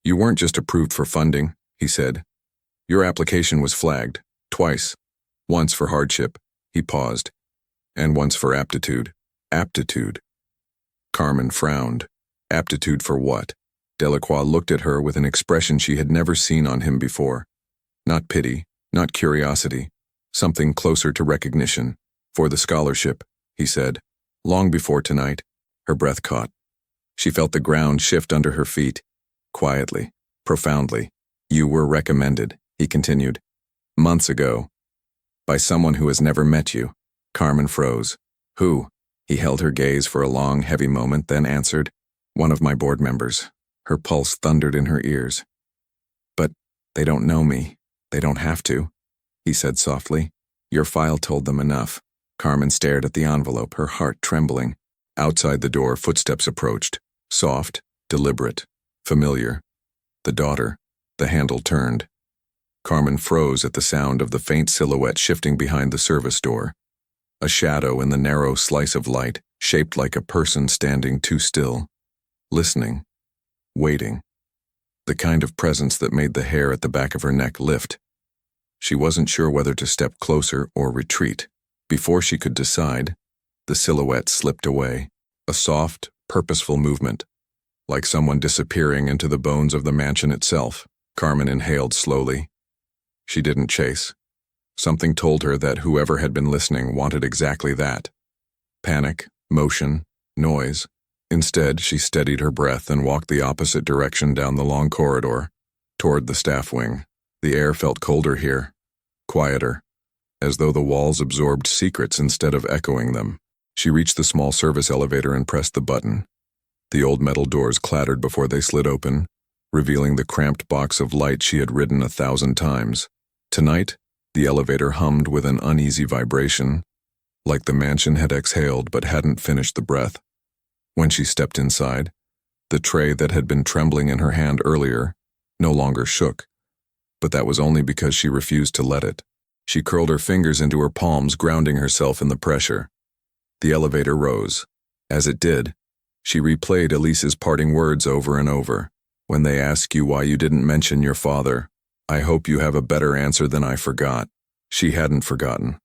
You weren't just approved for funding, he said. Your application was flagged, twice. Once for hardship, he paused, and once for aptitude. Aptitude. Carmen frowned. Aptitude for what? Delacroix looked at her with an expression she had never seen on him before. Not pity, not curiosity, something closer to recognition. For the scholarship, he said. Long before tonight, her breath caught. She felt the ground shift under her feet. Quietly, profoundly. You were recommended, he continued. Months ago. By someone who has never met you. Carmen froze. Who? He held her gaze for a long, heavy moment, then answered. One of my board members. Her pulse thundered in her ears. But they don't know me. They don't have to, he said softly. Your file told them enough. Carmen stared at the envelope, her heart trembling. Outside the door, footsteps approached. Soft, deliberate, familiar. The daughter. The handle turned. Carmen froze at the sound of the faint silhouette shifting behind the service door. A shadow in the narrow slice of light, shaped like a person standing too still. Listening. Waiting. The kind of presence that made the hair at the back of her neck lift. She wasn't sure whether to step closer or retreat. Before she could decide, the silhouette slipped away. A soft, purposeful movement, like someone disappearing into the bones of the mansion itself. Carmen inhaled slowly. She didn't chase. Something told her that whoever had been listening wanted exactly that. Panic, motion, noise. Instead, she steadied her breath and walked the opposite direction down the long corridor, toward the staff wing. The air felt colder here, quieter, as though the walls absorbed secrets instead of echoing them. She reached the small service elevator and pressed the button. The old metal doors clattered before they slid open, revealing the cramped box of light she had ridden 1,000 times. Tonight, the elevator hummed with an uneasy vibration, like the mansion had exhaled but hadn't finished the breath. When she stepped inside, the tray that had been trembling in her hand earlier no longer shook, but that was only because she refused to let it. She curled her fingers into her palms, grounding herself in the pressure. The elevator rose. As it did, she replayed Elise's parting words over and over. When they ask you why you didn't mention your father, I hope you have a better answer than I forgot. She hadn't forgotten.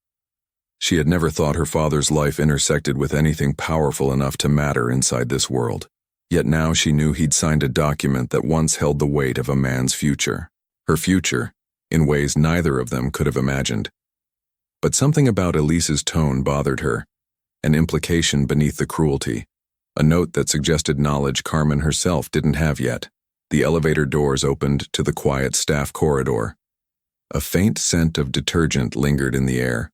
She had never thought her father's life intersected with anything powerful enough to matter inside this world. Yet now she knew he'd signed a document that once held the weight of a man's future. Her future, in ways neither of them could have imagined. But something about Elise's tone bothered her, an implication beneath the cruelty, a note that suggested knowledge Carmen herself didn't have yet. The elevator doors opened to the quiet staff corridor. A faint scent of detergent lingered in the air,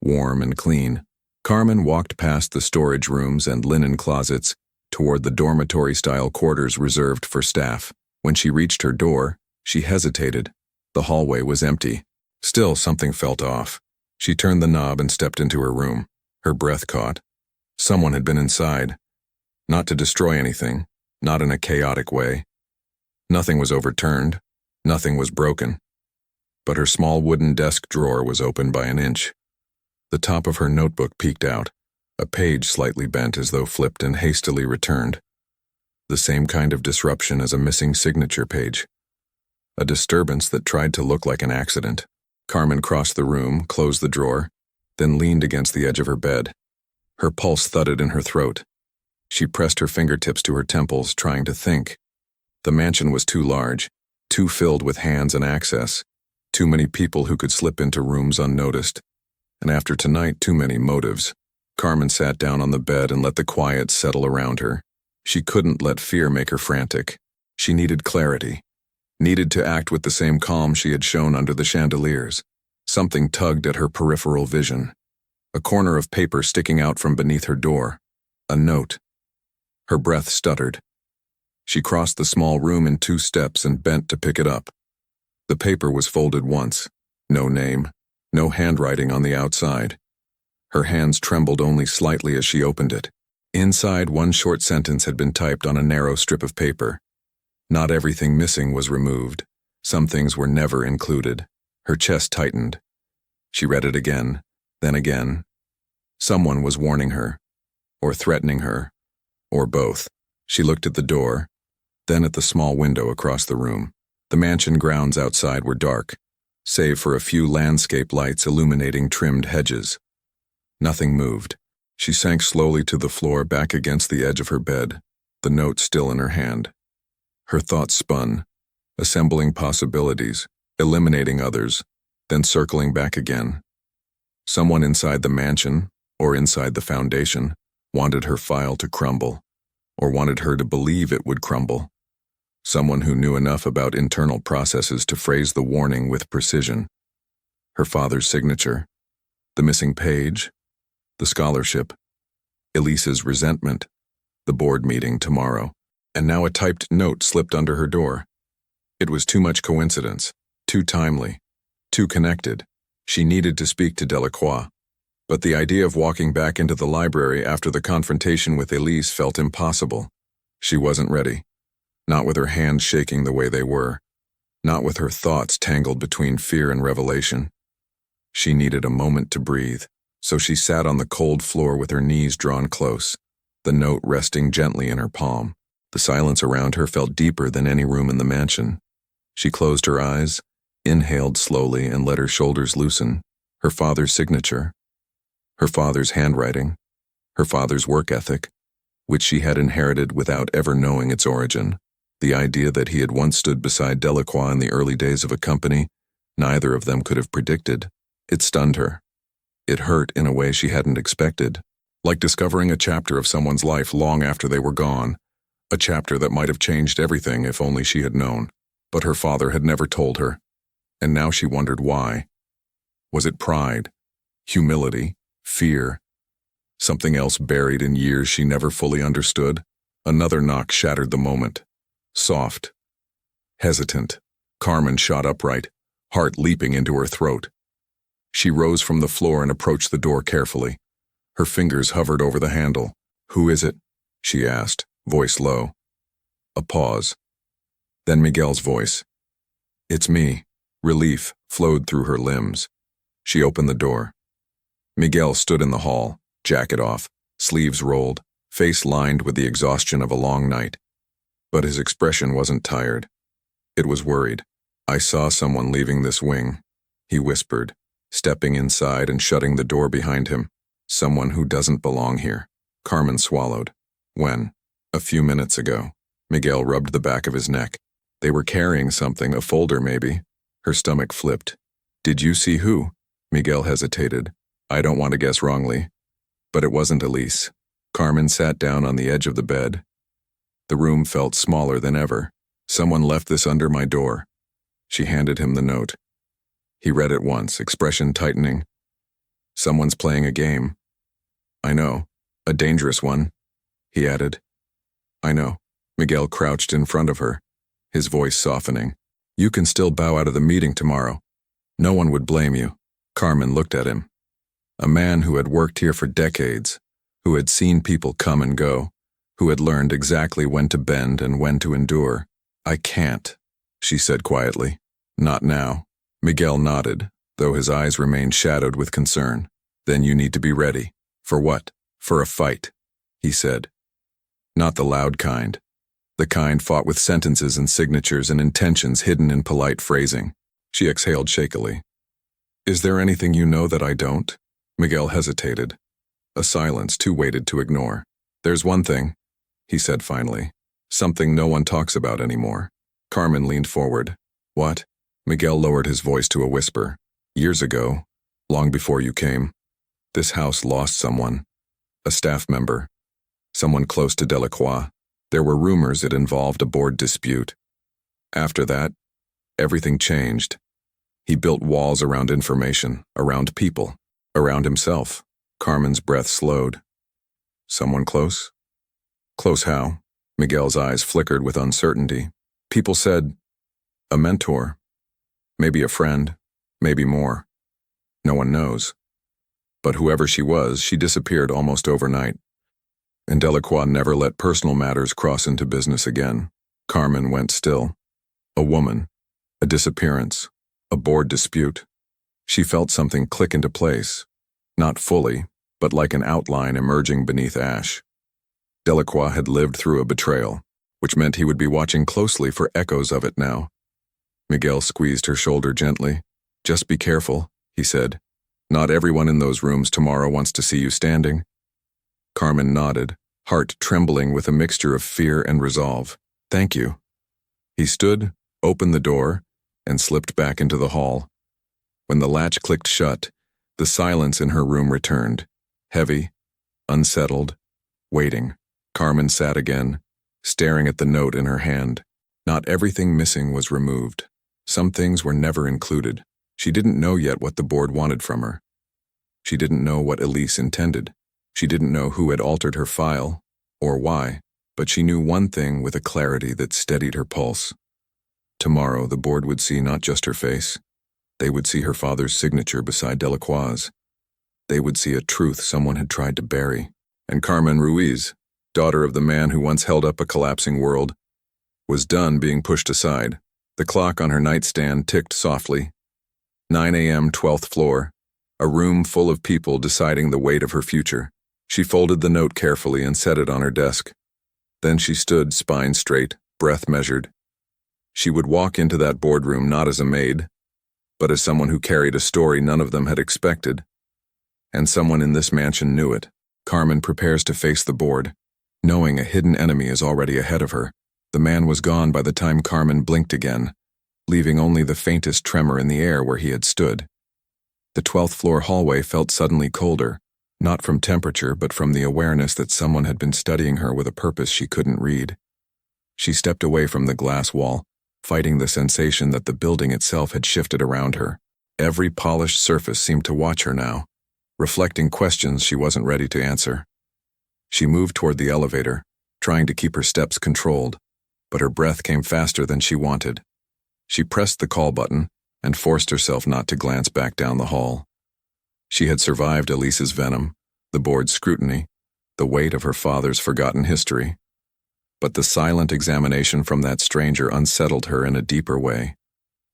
warm and clean. Carmen walked past the storage rooms and linen closets toward the dormitory-style quarters reserved for staff. When she reached her door, she hesitated. The hallway was empty. Still, something felt off. She turned the knob and stepped into her room. Her breath caught. Someone had been inside. Not to destroy anything, not in a chaotic way. Nothing was overturned. Nothing was broken. But her small wooden desk drawer was open by an inch. The top of her notebook peeked out, a page slightly bent as though flipped and hastily returned. The same kind of disruption as a missing signature page. A disturbance that tried to look like an accident. Carmen crossed the room, closed the drawer, then leaned against the edge of her bed. Her pulse thudded in her throat. She pressed her fingertips to her temples, trying to think. The mansion was too large, too filled with hands and access, too many people who could slip into rooms unnoticed. And after tonight, too many motives. Carmen sat down on the bed and let the quiet settle around her. She couldn't let fear make her frantic. She needed clarity. Needed to act with the same calm she had shown under the chandeliers. Something tugged at her peripheral vision. A corner of paper sticking out from beneath her door. A note. Her breath stuttered. She crossed the small room in 2 steps and bent to pick it up. The paper was folded once. No name, no handwriting on the outside. Her hands trembled only slightly as she opened it. Inside, one short sentence had been typed on a narrow strip of paper. Not everything missing was removed. Some things were never included. Her chest tightened. She read it again, then again. Someone was warning her, or threatening her, or both. She looked at the door, then at the small window across the room. The mansion grounds outside were dark, save for a few landscape lights illuminating trimmed hedges. Nothing moved. She sank slowly to the floor back against the edge of her bed, the note still in her hand. Her thoughts spun, assembling possibilities, eliminating others, then circling back again. Someone inside the mansion, or inside the foundation, wanted her file to crumble, or wanted her to believe it would crumble. Someone who knew enough about internal processes to phrase the warning with precision. Her father's signature, the missing page, the scholarship, Elise's resentment, the board meeting tomorrow, and now a typed note slipped under her door. It was too much coincidence, too timely, too connected. She needed to speak to Delacroix, but the idea of walking back into the library after the confrontation with Elise felt impossible. She wasn't ready, not with her hands shaking the way they were, not with her thoughts tangled between fear and revelation. She needed a moment to breathe. So she sat on the cold floor with her knees drawn close, the note resting gently in her palm. The silence around her felt deeper than any room in the mansion. She closed her eyes, inhaled slowly, and let her shoulders loosen. Her father's signature, her father's handwriting, her father's work ethic, which she had inherited without ever knowing its origin. The idea that he had once stood beside Delacroix in the early days of a company neither of them could have predicted. It stunned her. It hurt in a way she hadn't expected, like discovering a chapter of someone's life long after they were gone, a chapter that might have changed everything if only she had known. But her father had never told her, and now she wondered why. Was it pride, humility, fear, something else buried in years she never fully understood? Another knock shattered the moment. Soft, hesitant, Carmen shot upright, heart leaping into her throat. She rose from the floor and approached the door carefully. Her fingers hovered over the handle. "Who is it?" she asked, voice low. A pause. Then Miguel's voice. "It's me." Relief flowed through her limbs. She opened the door. Miguel stood in the hall, jacket off, sleeves rolled, face lined with the exhaustion of a long night. But his expression wasn't tired. It was worried. "I saw someone leaving this wing," he whispered, stepping inside and shutting the door behind him. "Someone who doesn't belong here." Carmen swallowed. "When?" "A few minutes ago." Miguel rubbed the back of his neck. "They were carrying something, a folder maybe." Her stomach flipped. "Did you see who?" Miguel hesitated. "I don't want to guess wrongly, but it wasn't Elise." Carmen sat down on the edge of the bed. The room felt smaller than ever. "Someone left this under my door." She handed him the note. He read it once, expression tightening. "Someone's playing a game." "I know. A dangerous one," he added. "I know." Miguel crouched in front of her, his voice softening. "You can still bow out of the meeting tomorrow. No one would blame you." Carmen looked at him. A man who had worked here for decades, who had seen people come and go, who had learned exactly when to bend and when to endure. "I can't," she said quietly. "Not now." Miguel nodded, though his eyes remained shadowed with concern. "Then you need to be ready." "For what?" "For a fight," he said. "Not the loud kind. The kind fought with sentences and signatures and intentions hidden in polite phrasing." She exhaled shakily. "Is there anything you know that I don't?" Miguel hesitated. A silence too weighted to ignore. "There's one thing," he said finally. "Something no one talks about anymore." Carmen leaned forward. "What?" Miguel lowered his voice to a whisper. "Years ago, long before you came, this house lost someone. A staff member. Someone close to Delacroix. There were rumors it involved a board dispute. After that, everything changed. He built walls around information, around people, around himself." Carmen's breath slowed. Someone close? Close how? Miguel's eyes flickered with uncertainty. People said, a mentor. Maybe a friend. Maybe more. No one knows. But whoever she was, she disappeared almost overnight. And Delacroix never let personal matters cross into business again. Carmen went still. A woman. A disappearance. A board dispute. She felt something click into place. Not fully, but like an outline emerging beneath ash. Delacroix had lived through a betrayal, which meant he would be watching closely for echoes of it now. Miguel squeezed her shoulder gently. Just be careful, he said. Not everyone in those rooms tomorrow wants to see you standing. Carmen nodded, heart trembling with a mixture of fear and resolve. Thank you. He stood, opened the door, and slipped back into the hall. When the latch clicked shut, the silence in her room returned, heavy, unsettled, waiting. Carmen sat again, staring at the note in her hand. Not everything missing was removed. Some things were never included. She didn't know yet what the board wanted from her. She didn't know what Elise intended. She didn't know who had altered her file, or why, but she knew one thing with a clarity that steadied her pulse. Tomorrow the board would see not just her face. They would see her father's signature beside Delacroix's. They would see a truth someone had tried to bury. And Carmen Ruiz, daughter of the man who once held up a collapsing world, was done being pushed aside. The clock on her nightstand ticked softly. 9 a.m., 12th floor, a room full of people deciding the weight of her future. She folded the note carefully and set it on her desk. Then she stood, spine straight, breath measured. She would walk into that boardroom not as a maid, but as someone who carried a story none of them had expected. And someone in this mansion knew it. Carmen prepares to face the board, knowing a hidden enemy is already ahead of her. The man was gone by the time Carmen blinked again, leaving only the faintest tremor in the air where he had stood. The 12th floor hallway felt suddenly colder, not from temperature but from the awareness that someone had been studying her with a purpose she couldn't read. She stepped away from the glass wall, fighting the sensation that the building itself had shifted around her. Every polished surface seemed to watch her now, reflecting questions she wasn't ready to answer. She moved toward the elevator, trying to keep her steps controlled, but her breath came faster than she wanted. She pressed the call button and forced herself not to glance back down the hall. She had survived Elise's venom, the board's scrutiny, the weight of her father's forgotten history. But the silent examination from that stranger unsettled her in a deeper way.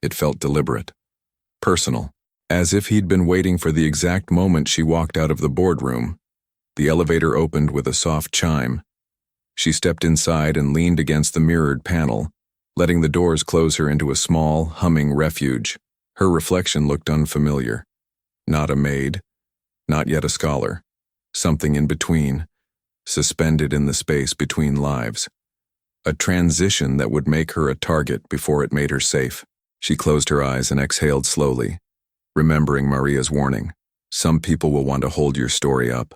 It felt deliberate, personal, as if he'd been waiting for the exact moment she walked out of the boardroom. The elevator opened with a soft chime. She stepped inside and leaned against the mirrored panel, letting the doors close her into a small, humming refuge. Her reflection looked unfamiliar. Not a maid, not yet a scholar. Something in between, suspended in the space between lives. A transition that would make her a target before it made her safe. She closed her eyes and exhaled slowly, remembering Maria's warning. Some people will want to hold your story up.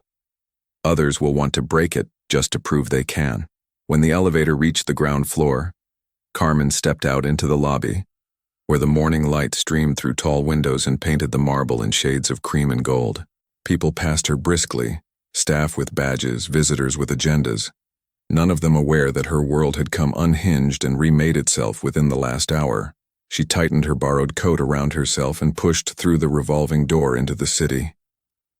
Others will want to break it just to prove they can. When the elevator reached the ground floor, Carmen stepped out into the lobby, where the morning light streamed through tall windows and painted the marble in shades of cream and gold. People passed her briskly, staff with badges, visitors with agendas, none of them aware that her world had come unhinged and remade itself within the last hour. She tightened her borrowed coat around herself and pushed through the revolving door into the city.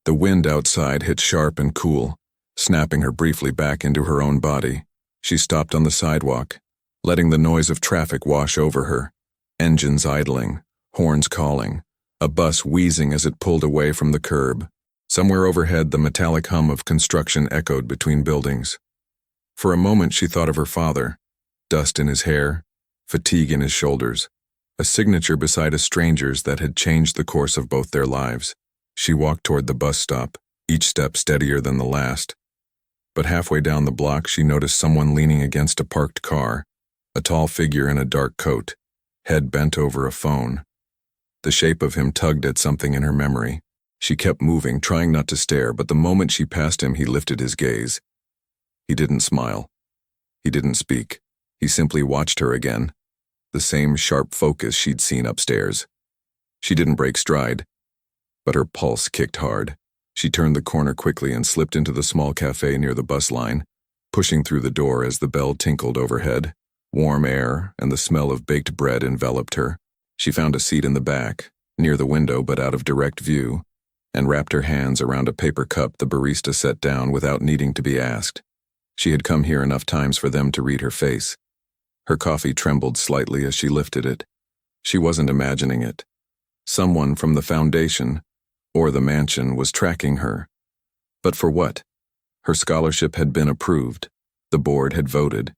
The wind outside hit sharp and cool, snapping her briefly back into her own body. She stopped on the sidewalk, letting the noise of traffic wash over her. Engines idling, horns calling, a bus wheezing as it pulled away from the curb. Somewhere overhead, the metallic hum of construction echoed between buildings. For a moment, she thought of her father, dust in his hair, fatigue in his shoulders, a signature beside a stranger's that had changed the course of both their lives. She walked toward the bus stop, each step steadier than the last. But halfway down the block, she noticed someone leaning against a parked car, a tall figure in a dark coat, head bent over a phone. The shape of him tugged at something in her memory. She kept moving, trying not to stare, but the moment she passed him, he lifted his gaze. He didn't smile. He didn't speak. He simply watched her again, the same sharp focus she'd seen upstairs. She didn't break stride, but her pulse kicked hard. She turned the corner quickly and slipped into the small cafe near the bus line, pushing through the door as the bell tinkled overhead. Warm air and the smell of baked bread enveloped her. She found a seat in the back, near the window but out of direct view, and wrapped her hands around a paper cup the barista set down without needing to be asked. She had come here enough times for them to read her face. Her coffee trembled slightly as she lifted it. She wasn't imagining it. Someone from the foundation, or the mansion, was tracking her. But for what? Her scholarship had been approved. The board had voted.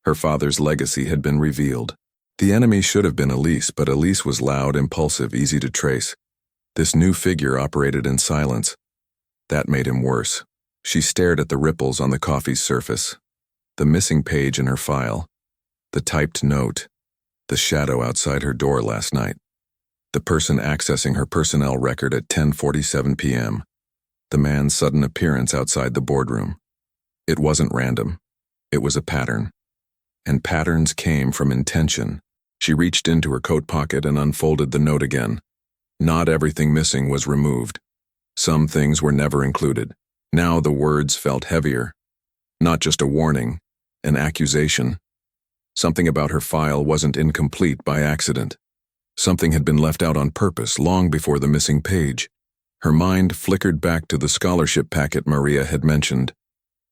Her father's legacy had been revealed. The enemy should have been Elise, but Elise was loud, impulsive, easy to trace. This new figure operated in silence. That made him worse. She stared at the ripples on the coffee's surface, the missing page in her file, the typed note, the shadow outside her door last night, the person accessing her personnel record at 10:47 p.m., the man's sudden appearance outside the boardroom. It wasn't random. It was a pattern. And patterns came from intention. She reached into her coat pocket and unfolded the note again. Not everything missing was removed. Some things were never included. Now the words felt heavier. Not just a warning, an accusation. Something about her file wasn't incomplete by accident. Something had been left out on purpose long before the missing page. Her mind flickered back to the scholarship packet Maria had mentioned,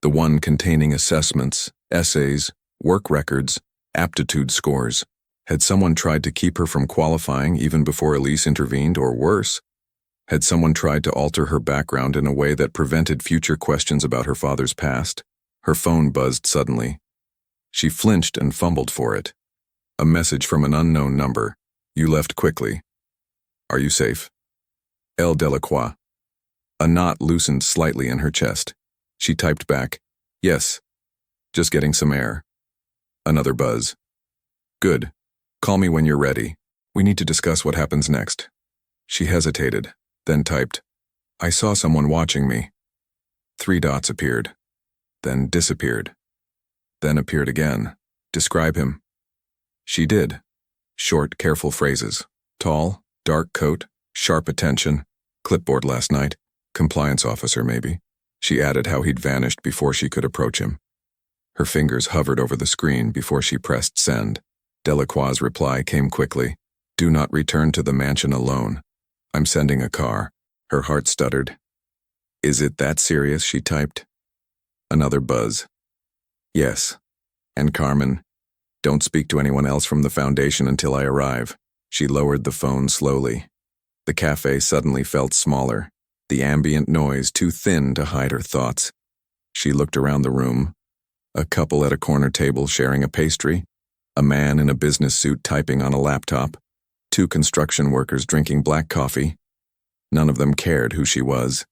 the one containing assessments, essays, work records, aptitude scores. Had someone tried to keep her from qualifying even before Elise intervened, or worse? Had someone tried to alter her background in a way that prevented future questions about her father's past? Her phone buzzed suddenly. She flinched and fumbled for it. A message from an unknown number. You left quickly. Are you safe? El Delacroix. A knot loosened slightly in her chest. She typed back, yes. Just getting some air. Another buzz. Good. Call me when you're ready. We need to discuss what happens next. She hesitated, then typed, I saw someone watching me. 3 dots appeared, then disappeared, then appeared again. Describe him. She did. Short, careful phrases. Tall, dark coat, sharp attention, clipboard last night, compliance officer maybe. She added how he'd vanished before she could approach him. Her fingers hovered over the screen before she pressed send. Delacroix's reply came quickly. Do not return to the mansion alone. I'm sending a car. Her heart stuttered. Is it that serious? She typed. Another buzz. Yes. And Carmen, don't speak to anyone else from the foundation until I arrive. She lowered the phone slowly. The cafe suddenly felt smaller, the ambient noise too thin to hide her thoughts. She looked around the room. A couple at a corner table sharing a pastry, a man in a business suit typing on a laptop, 2 construction workers drinking black coffee. None of them cared who she was.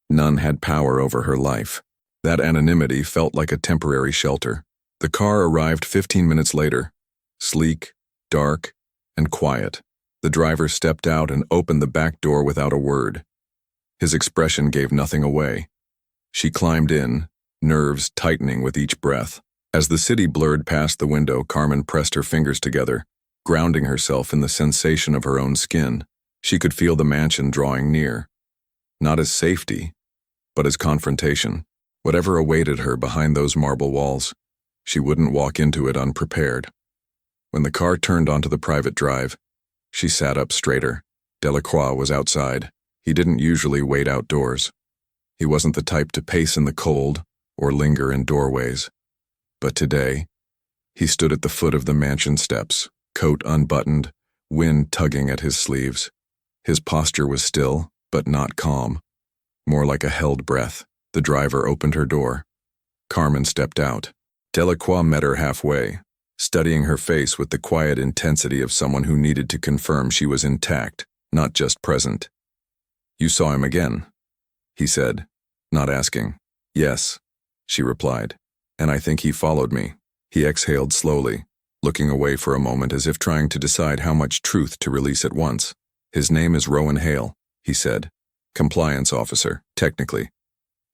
None had power over her life. That anonymity felt like a temporary shelter. The car arrived 15 minutes later, sleek, dark, and quiet. The driver stepped out and opened the back door without a word. His expression gave nothing away. She climbed in, nerves tightening with each breath. As the city blurred past the window, Carmen pressed her fingers together, grounding herself in the sensation of her own skin. She could feel the mansion drawing near. Not as safety, but as confrontation. Whatever awaited her behind those marble walls, she wouldn't walk into it unprepared. When the car turned onto the private drive, she sat up straighter. Delacroix was outside. He didn't usually wait outdoors. He wasn't the type to pace in the cold or linger in doorways. But today, he stood at the foot of the mansion steps, coat unbuttoned, wind tugging at his sleeves. His posture was still, but not calm. More like a held breath. The driver opened her door. Carmen stepped out. Delacroix met her halfway, studying her face with the quiet intensity of someone who needed to confirm she was intact, not just present. You saw him again, he said, not asking. Yes, she replied, and I think he followed me. He exhaled slowly, looking away for a moment as if trying to decide how much truth to release at once. His name is Rowan Hale, he said. Compliance officer, technically.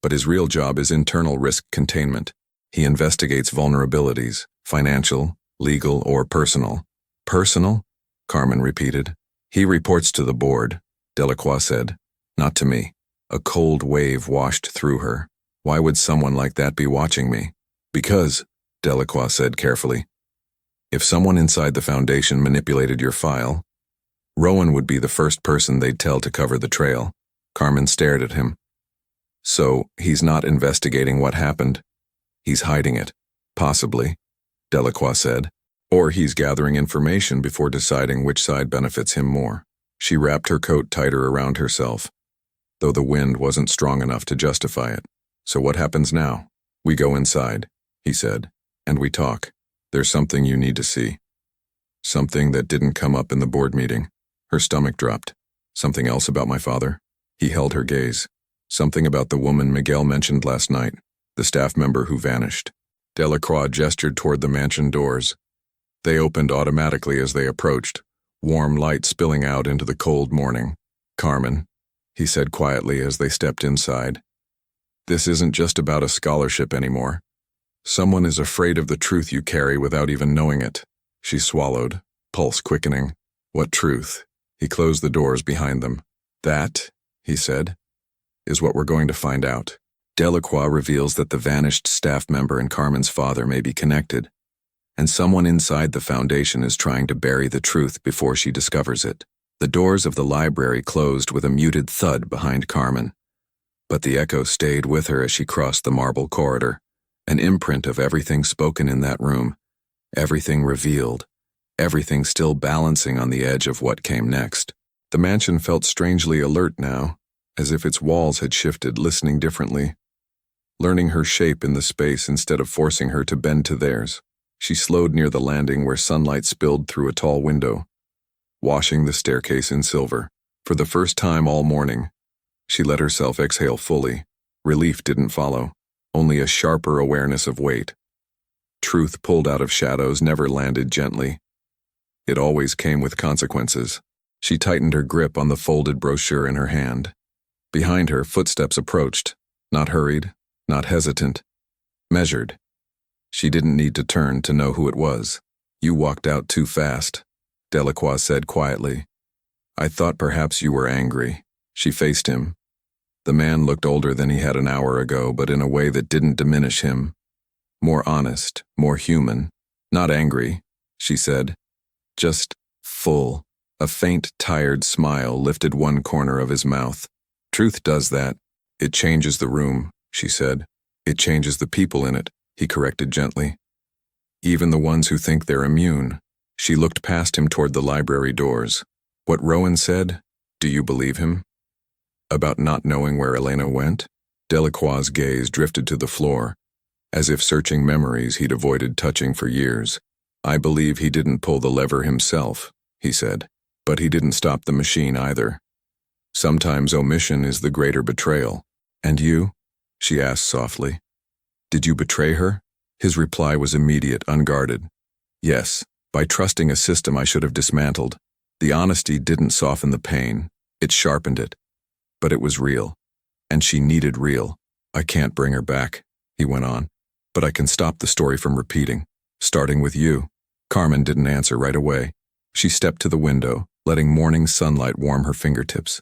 But his real job is internal risk containment. He investigates vulnerabilities, financial, legal, or personal. Personal? Carmen repeated. He reports to the board, Delacroix said. Not to me. A cold wave washed through her. Why would someone like that be watching me? Because, Delacroix said carefully, if someone inside the Foundation manipulated your file, Rowan would be the first person they'd tell to cover the trail. Carmen stared at him. So, he's not investigating what happened. He's hiding it. Possibly, Delacroix said. Or he's gathering information before deciding which side benefits him more. She wrapped her coat tighter around herself, though the wind wasn't strong enough to justify it. So what happens now? We go inside, he said, and we talk. There's something you need to see. Something that didn't come up in the board meeting. Her stomach dropped. Something else about my father? He held her gaze. Something about the woman Miguel mentioned last night, the staff member who vanished. Delacroix gestured toward the mansion doors. They opened automatically as they approached, warm light spilling out into the cold morning. Carmen, he said quietly as they stepped inside, this isn't just about a scholarship anymore. Someone is afraid of the truth you carry without even knowing it. She swallowed, pulse quickening. What truth? He closed the doors behind them. That, he said, is what we're going to find out. Delacroix reveals that the vanished staff member and Carmen's father may be connected, and someone inside the Foundation is trying to bury the truth before she discovers it. The doors of the library closed with a muted thud behind Carmen, but the echo stayed with her as she crossed the marble corridor, an imprint of everything spoken in that room, everything revealed, everything still balancing on the edge of what came next. The mansion felt strangely alert now, as if its walls had shifted, listening differently, learning her shape in the space instead of forcing her to bend to theirs. She slowed near the landing where sunlight spilled through a tall window, washing the staircase in silver. For the first time all morning, she let herself exhale fully. Relief didn't follow, only a sharper awareness of weight. Truth pulled out of shadows never landed gently. It always came with consequences. She tightened her grip on the folded brochure in her hand. Behind her, footsteps approached, not hurried, not hesitant, measured. She didn't need to turn to know who it was. You walked out too fast, Delacroix said quietly. I thought perhaps you were angry. She faced him. The man looked older than he had an hour ago, but in a way that didn't diminish him. More honest, more human. Not angry, she said. Just full. A faint, tired smile lifted one corner of his mouth. Truth does that. It changes the room, she said. It changes the people in it, he corrected gently. Even the ones who think they're immune. She looked past him toward the library doors. What Rowan said, do you believe him? About not knowing where Elena went? Delacroix's gaze drifted to the floor, as if searching memories he'd avoided touching for years. I believe he didn't pull the lever himself, he said, but he didn't stop the machine either. Sometimes omission is the greater betrayal. And you? She asked softly. Did you betray her? His reply was immediate, unguarded. Yes, by trusting a system I should have dismantled. The honesty didn't soften the pain, it sharpened it. But it was real, and she needed real. I can't bring her back, he went on, but I can stop the story from repeating, starting with you. Carmen didn't answer right away. She stepped to the window, letting morning sunlight warm her fingertips.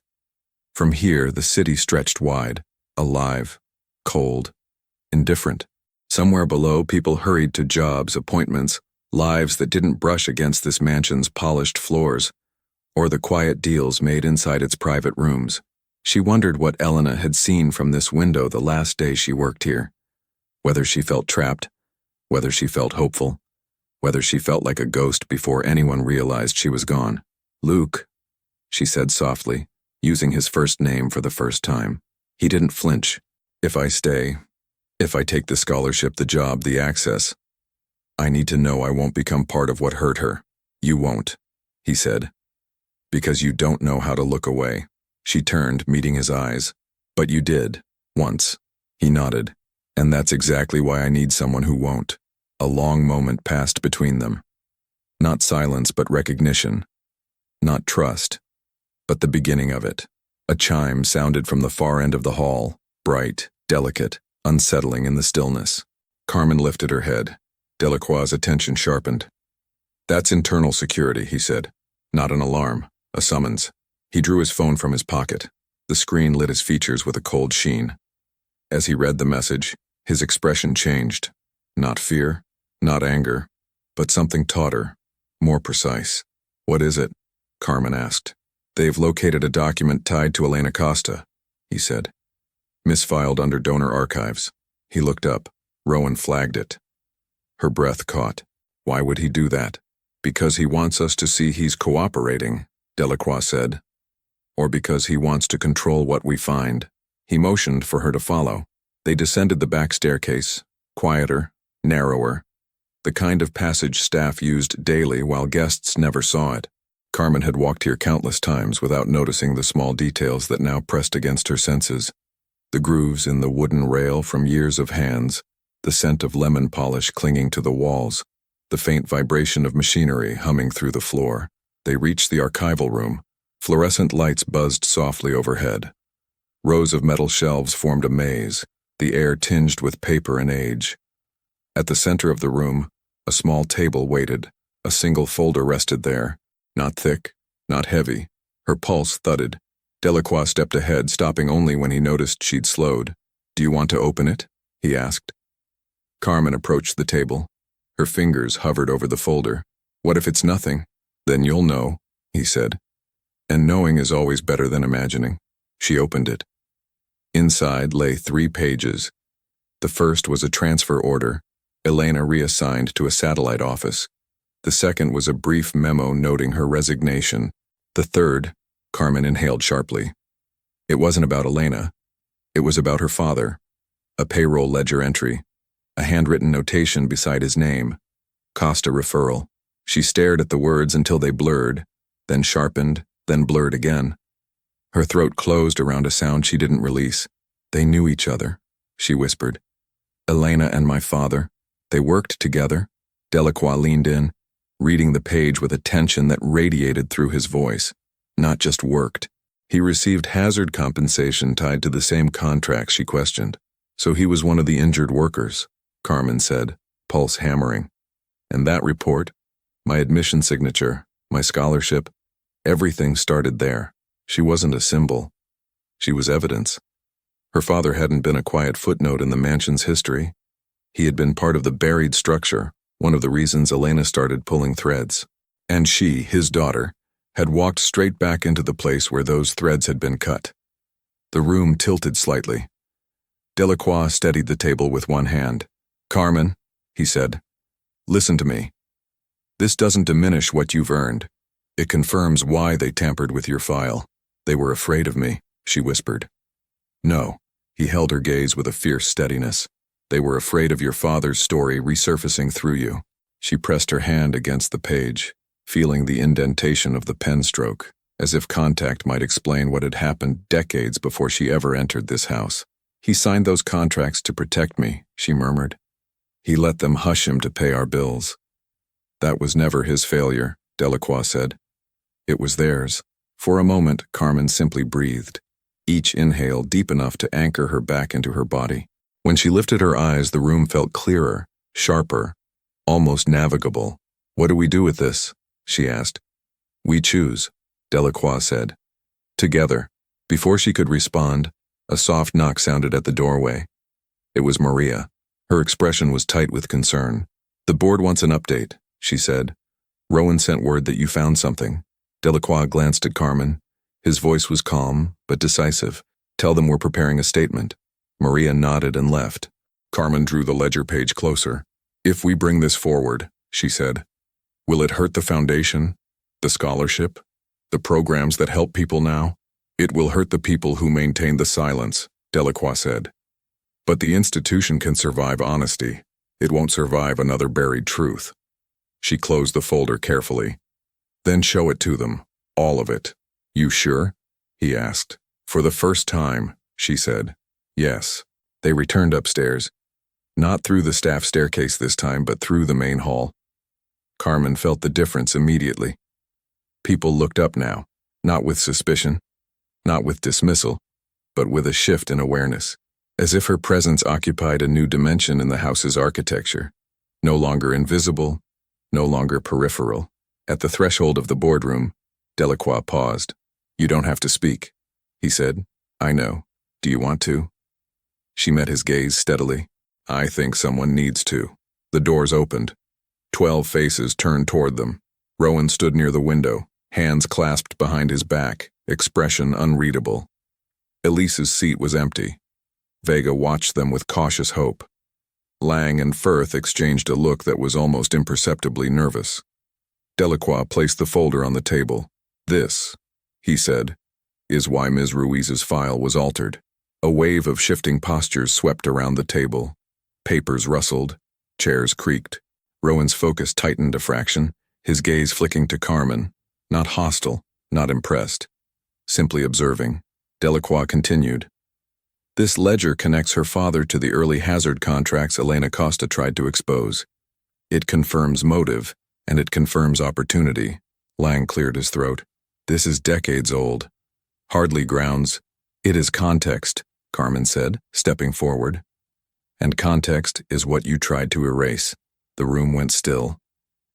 From here, the city stretched wide, alive, cold, indifferent. Somewhere below, people hurried to jobs, appointments, lives that didn't brush against this mansion's polished floors, or the quiet deals made inside its private rooms. She wondered what Elena had seen from this window the last day she worked here. Whether she felt trapped, whether she felt hopeful, whether she felt like a ghost before anyone realized she was gone. Luke, she said softly, using his first name for the first time. He didn't flinch. If I stay, if I take the scholarship, the job, the access, I need to know I won't become part of what hurt her. You won't, he said, because you don't know how to look away. She turned, meeting his eyes. But you did, once. He nodded. And that's exactly why I need someone who won't. A long moment passed between them. Not silence, but recognition. Not trust, but the beginning of it. A chime sounded from the far end of the hall, bright, delicate, unsettling in the stillness. Carmen lifted her head. Delacroix's attention sharpened. That's internal security, he said. Not an alarm, a summons. He drew his phone from his pocket. The screen lit his features with a cold sheen. As he read the message, his expression changed. Not fear, not anger, but something tauter, more precise. "What is it?" Carmen asked. "They've located a document tied to Elena Costa," he said. "Misfiled under donor archives." He looked up. Rowan flagged it. Her breath caught. "Why would he do that?" "Because he wants us to see he's cooperating," Delacroix said. "Or because he wants to control what we find." He motioned for her to follow. They descended the back staircase, quieter, narrower, the kind of passage staff used daily while guests never saw it. Carmen had walked here countless times without noticing the small details that now pressed against her senses. The grooves in the wooden rail from years of hands, the scent of lemon polish clinging to the walls, the faint vibration of machinery humming through the floor. They reached the archival room. Fluorescent lights buzzed softly overhead. Rows of metal shelves formed a maze, the air tinged with paper and age. At the center of the room, a small table waited. A single folder rested there. Not thick, not heavy. Her pulse thudded. Delacroix stepped ahead, stopping only when he noticed she'd slowed. "Do you want to open it?" he asked. Carmen approached the table. Her fingers hovered over the folder. "What if it's nothing?" "Then you'll know," he said. "And knowing is always better than imagining." She opened it. Inside lay 3 pages. The first was a transfer order, Elena reassigned to a satellite office. The second was a brief memo noting her resignation. The third, Carmen inhaled sharply. It wasn't about Elena. It was about her father. A payroll ledger entry. A handwritten notation beside his name. Costa referral. She stared at the words until they blurred, then sharpened, then blurred again. Her throat closed around a sound she didn't release. "They knew each other," she whispered. "Elena and my father. They worked together." Delacroix leaned in, reading the page with a tension that radiated through his voice. Not just worked. He received hazard compensation tied to the same contract, she questioned. "So he was one of the injured workers," Carmen said, pulse hammering. "And that report, my admission signature, my scholarship, everything started there." She wasn't a symbol. She was evidence. Her father hadn't been a quiet footnote in the mansion's history. He had been part of the buried structure, one of the reasons Elena started pulling threads. And she, his daughter, had walked straight back into the place where those threads had been cut. The room tilted slightly. Delacroix steadied the table with one hand. "Carmen," he said, "listen to me. This doesn't diminish what you've earned. It confirms why they tampered with your file. They were afraid of me," she whispered. "No," he held her gaze with a fierce steadiness. "They were afraid of your father's story resurfacing through you." She pressed her hand against the page, feeling the indentation of the pen stroke, as if contact might explain what had happened decades before she ever entered this house. "He signed those contracts to protect me," she murmured. "He let them hush him to pay our bills." "That was never his failure," Delacroix said. "It was theirs." For a moment, Carmen simply breathed, each inhale deep enough to anchor her back into her body. When she lifted her eyes, the room felt clearer, sharper, almost navigable. "What do we do with this?" she asked. "We choose," Delacroix said. "Together." Before she could respond, a soft knock sounded at the doorway. It was Maria. Her expression was tight with concern. "The board wants an update," she said. "Rowan sent word that you found something." Delacroix glanced at Carmen. His voice was calm, but decisive. "Tell them we're preparing a statement." Maria nodded and left. Carmen drew the ledger page closer. "If we bring this forward," she said, "will it hurt the foundation, the scholarship, the programs that help people now?" "It will hurt the people who maintain the silence," Delacroix said. "But the institution can survive honesty. It won't survive another buried truth." She closed the folder carefully. "Then show it to them, all of it." "You sure?" he asked. "For the first time," she said. "Yes." They returned upstairs. Not through the staff staircase this time, but through the main hall. Carmen felt the difference immediately. People looked up now, not with suspicion, not with dismissal, but with a shift in awareness, as if her presence occupied a new dimension in the house's architecture. No longer invisible, no longer peripheral. At the threshold of the boardroom, Delacroix paused. "You don't have to speak," he said. I know. Do you want to? She met his gaze steadily. I think someone needs to. The doors opened. 12 faces turned toward them. Rowan stood near the window, hands clasped behind his back, expression unreadable. Elise's seat was empty. Vega watched them with cautious hope. Lang and Firth exchanged a look that was almost imperceptibly nervous. Delacroix placed the folder on the table. This, he said, is why Ms. Ruiz's file was altered. A wave of shifting postures swept around the table. Papers rustled, chairs creaked. Rowan's focus tightened a fraction, his gaze flicking to Carmen, not hostile, not impressed, simply observing. Delacroix continued. This ledger connects her father to the early hazard contracts Elena Costa tried to expose. It confirms motive, and it confirms opportunity. Lang cleared his throat. This is decades old. Hardly grounds. It is context, Carmen said, stepping forward. And context is what you tried to erase. The room went still.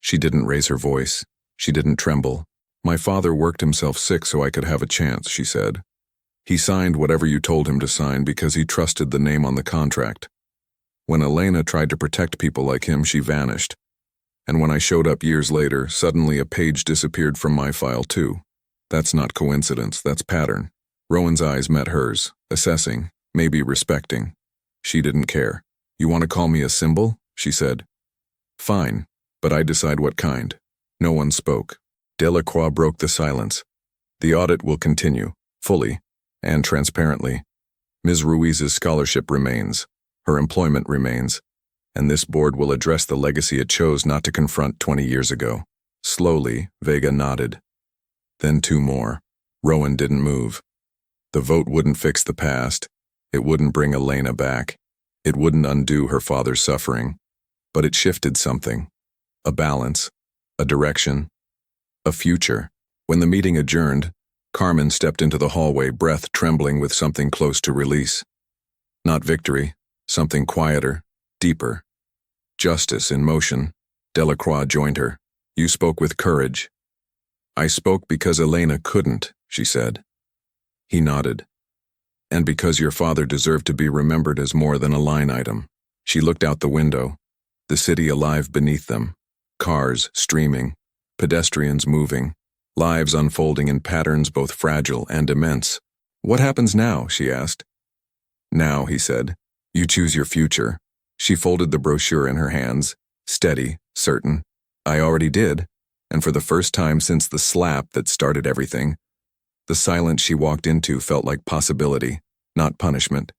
She didn't raise her voice. She didn't tremble. My father worked himself sick so I could have a chance, she said. He signed whatever you told him to sign because he trusted the name on the contract. When Elena tried to protect people like him, she vanished. And when I showed up years later, suddenly a page disappeared from my file too. That's not coincidence, that's pattern. Rowan's eyes met hers, assessing, maybe respecting. She didn't care. You want to call me a symbol? She said. Fine, but I decide what kind. No one spoke. Delacroix broke the silence. The audit will continue, fully and transparently. Ms. Ruiz's scholarship remains, her employment remains, and this board will address the legacy it chose not to confront 20 years ago. Slowly, Vega nodded. Then 2 more. Rowan didn't move. The vote wouldn't fix the past. It wouldn't bring Elena back. It wouldn't undo her father's suffering. But it shifted something. A balance. A direction. A future. When the meeting adjourned, Carmen stepped into the hallway, breath trembling with something close to release. Not victory, something quieter, deeper. Justice in motion. Delacroix joined her. You spoke with courage. I spoke because Elena couldn't, she said. He nodded. And because your father deserved to be remembered as more than a line item. She looked out the window, the city alive beneath them. Cars streaming, pedestrians moving. Lives unfolding in patterns both fragile and immense. What happens now? She asked. Now, he said, you choose your future. She folded the brochure in her hands, steady, certain. I already did, and for the first time since the slap that started everything, the silence she walked into felt like possibility, not punishment.